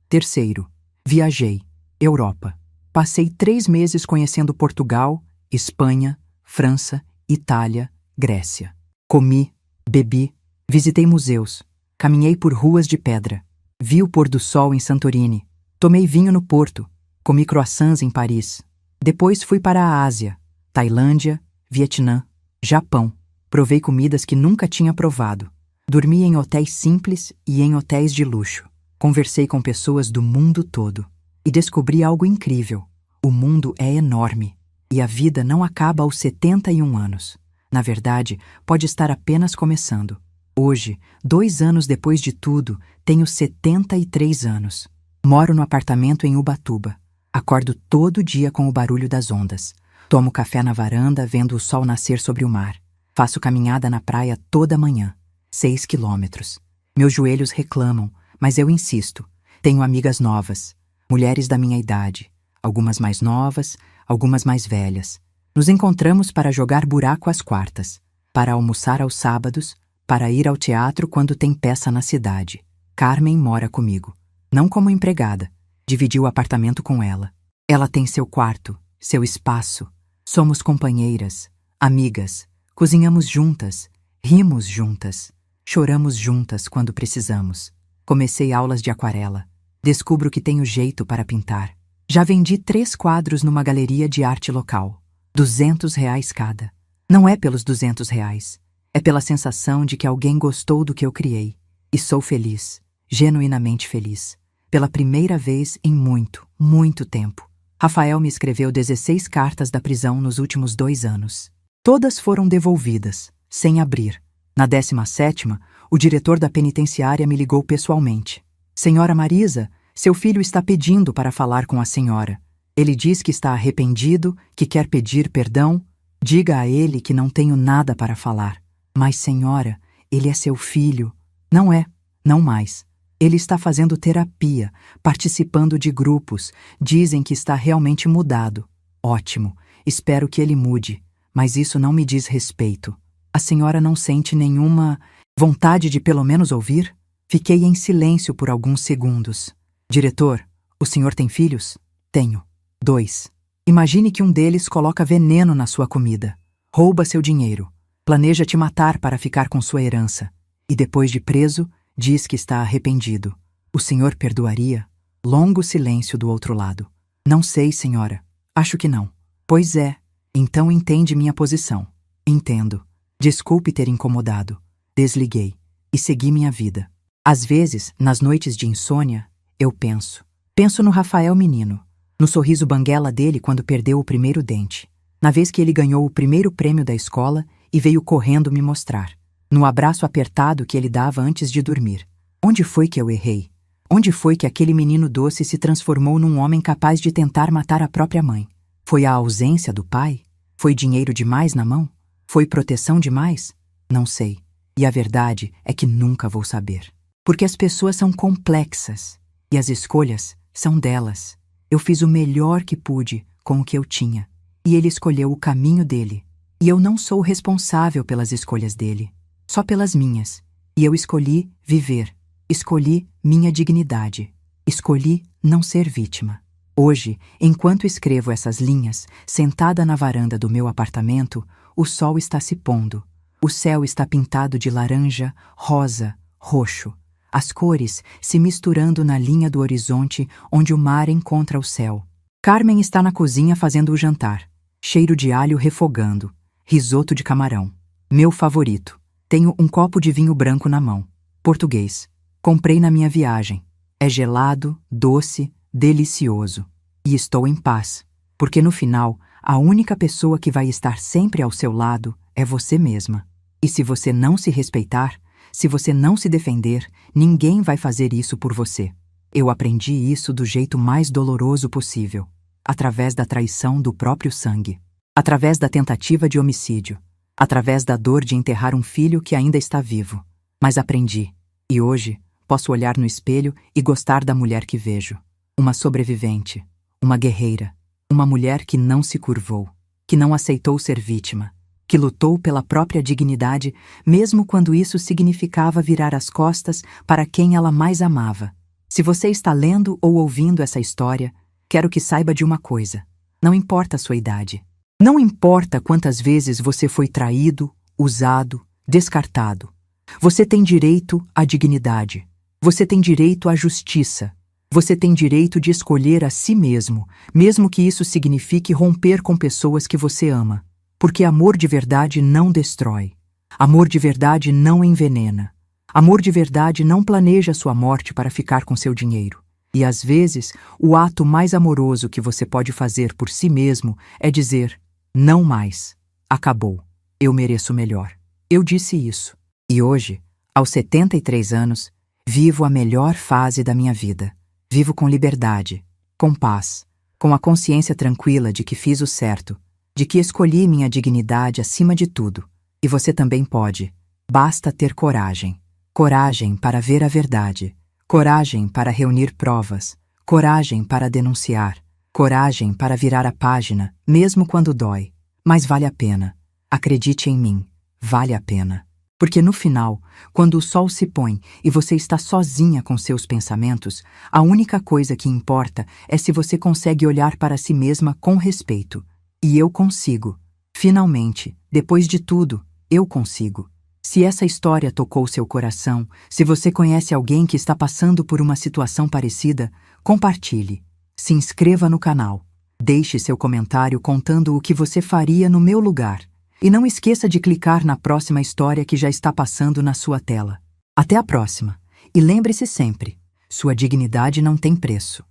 Terceiro, viajei, Europa. Passei 3 meses conhecendo Portugal, Espanha, França, Itália, Grécia. Comi, bebi, visitei museus, caminhei por ruas de pedra, vi o pôr do sol em Santorini, tomei vinho no Porto, comi croissants em Paris. Depois fui para a Ásia, Tailândia, Vietnã, Japão. Provei comidas que nunca tinha provado. Dormi em hotéis simples e em hotéis de luxo. Conversei com pessoas do mundo todo. E descobri algo incrível. O mundo é enorme. E a vida não acaba aos 71 anos. Na verdade, pode estar apenas começando. Hoje, 2 anos depois de tudo, tenho 73 anos. Moro no apartamento em Ubatuba. Acordo todo dia com o barulho das ondas. Tomo café na varanda vendo o sol nascer sobre o mar. Faço caminhada na praia toda manhã. 6 quilômetros. Meus joelhos reclamam, mas eu insisto. Tenho amigas novas, mulheres da minha idade. Algumas mais novas, algumas mais velhas. Nos encontramos para jogar buraco às quartas, para almoçar aos sábados, para ir ao teatro quando tem peça na cidade. Carmen mora comigo. Não como empregada. Dividi o apartamento com ela. Ela tem seu quarto, seu espaço. Somos companheiras, amigas. Cozinhamos juntas, rimos juntas, choramos juntas quando precisamos. Comecei aulas de aquarela. Descubro que tenho jeito para pintar. Já vendi 3 quadros numa galeria de arte local. R$200 cada. Não é pelos R$200. É pela sensação de que alguém gostou do que eu criei. E sou feliz, genuinamente feliz. Pela primeira vez em muito, muito tempo. Rafael me escreveu 16 cartas da prisão nos últimos 2 anos. Todas foram devolvidas, sem abrir. Na 17ª, o diretor da penitenciária me ligou pessoalmente. Senhora Marisa, seu filho está pedindo para falar com a senhora. Ele diz que está arrependido, que quer pedir perdão. Diga a ele que não tenho nada para falar. Mas, senhora, ele é seu filho. Não é, não mais. Ele está fazendo terapia, participando de grupos. Dizem que está realmente mudado. Ótimo, espero que ele mude. Mas isso não me diz respeito. A senhora não sente nenhuma vontade de pelo menos ouvir? Fiquei em silêncio por alguns segundos. Diretor, o senhor tem filhos? Tenho. 2. Imagine que um deles coloca veneno na sua comida, rouba seu dinheiro, planeja te matar para ficar com sua herança e depois de preso, diz que está arrependido. O senhor perdoaria? Longo silêncio do outro lado. Não sei, senhora. Acho que não. Pois é. Então entende minha posição. Entendo. Desculpe ter incomodado. Desliguei e segui minha vida. Às vezes, nas noites de insônia, eu penso. Penso no Rafael menino, no sorriso banguela dele quando perdeu o primeiro dente, na vez que ele ganhou o primeiro prêmio da escola e veio correndo me mostrar, no abraço apertado que ele dava antes de dormir. Onde foi que eu errei? Onde foi que aquele menino doce se transformou num homem capaz de tentar matar a própria mãe? Foi a ausência do pai? Foi dinheiro demais na mão? Foi proteção demais? Não sei. E a verdade é que nunca vou saber. Porque as pessoas são complexas e as escolhas são delas. Eu fiz o melhor que pude com o que eu tinha e ele escolheu o caminho dele. E eu não sou responsável pelas escolhas dele, só pelas minhas. E eu escolhi viver, escolhi minha dignidade, escolhi não ser vítima. Hoje, enquanto escrevo essas linhas, sentada na varanda do meu apartamento, o sol está se pondo. O céu está pintado de laranja, rosa, roxo. As cores se misturando na linha do horizonte onde o mar encontra o céu. Carmen está na cozinha fazendo o jantar. Cheiro de alho refogando. Risoto de camarão. Meu favorito. Tenho um copo de vinho branco na mão. Português. Comprei na minha viagem. É gelado, doce, delicioso. E estou em paz. Porque no final, a única pessoa que vai estar sempre ao seu lado é você mesma. E se você não se respeitar, se você não se defender, ninguém vai fazer isso por você. Eu aprendi isso do jeito mais doloroso possível. Através da traição do próprio sangue. Através da tentativa de homicídio. Através da dor de enterrar um filho que ainda está vivo. Mas aprendi. E hoje, posso olhar no espelho e gostar da mulher que vejo. Uma sobrevivente, uma guerreira, uma mulher que não se curvou, que não aceitou ser vítima, que lutou pela própria dignidade, mesmo quando isso significava virar as costas para quem ela mais amava. Se você está lendo ou ouvindo essa história, quero que saiba de uma coisa: não importa a sua idade. Não importa quantas vezes você foi traído, usado, descartado. Você tem direito à dignidade. Você tem direito à justiça. Você tem direito de escolher a si mesmo, mesmo que isso signifique romper com pessoas que você ama. Porque amor de verdade não destrói. Amor de verdade não envenena. Amor de verdade não planeja sua morte para ficar com seu dinheiro. E às vezes, o ato mais amoroso que você pode fazer por si mesmo é dizer: não mais. Acabou. Eu mereço melhor. Eu disse isso. E hoje, aos 73 anos, vivo a melhor fase da minha vida. Vivo com liberdade, com paz, com a consciência tranquila de que fiz o certo, de que escolhi minha dignidade acima de tudo. E você também pode. Basta ter coragem. Coragem para ver a verdade. Coragem para reunir provas. Coragem para denunciar. Coragem para virar a página, mesmo quando dói. Mas vale a pena. Acredite em mim. Vale a pena. Porque no final, quando o sol se põe e você está sozinha com seus pensamentos, a única coisa que importa é se você consegue olhar para si mesma com respeito. E eu consigo. Finalmente, depois de tudo, eu consigo. Se essa história tocou seu coração, se você conhece alguém que está passando por uma situação parecida, compartilhe. Se inscreva no canal. Deixe seu comentário contando o que você faria no meu lugar. E não esqueça de clicar na próxima história que já está passando na sua tela. Até a próxima. E lembre-se sempre, sua dignidade não tem preço.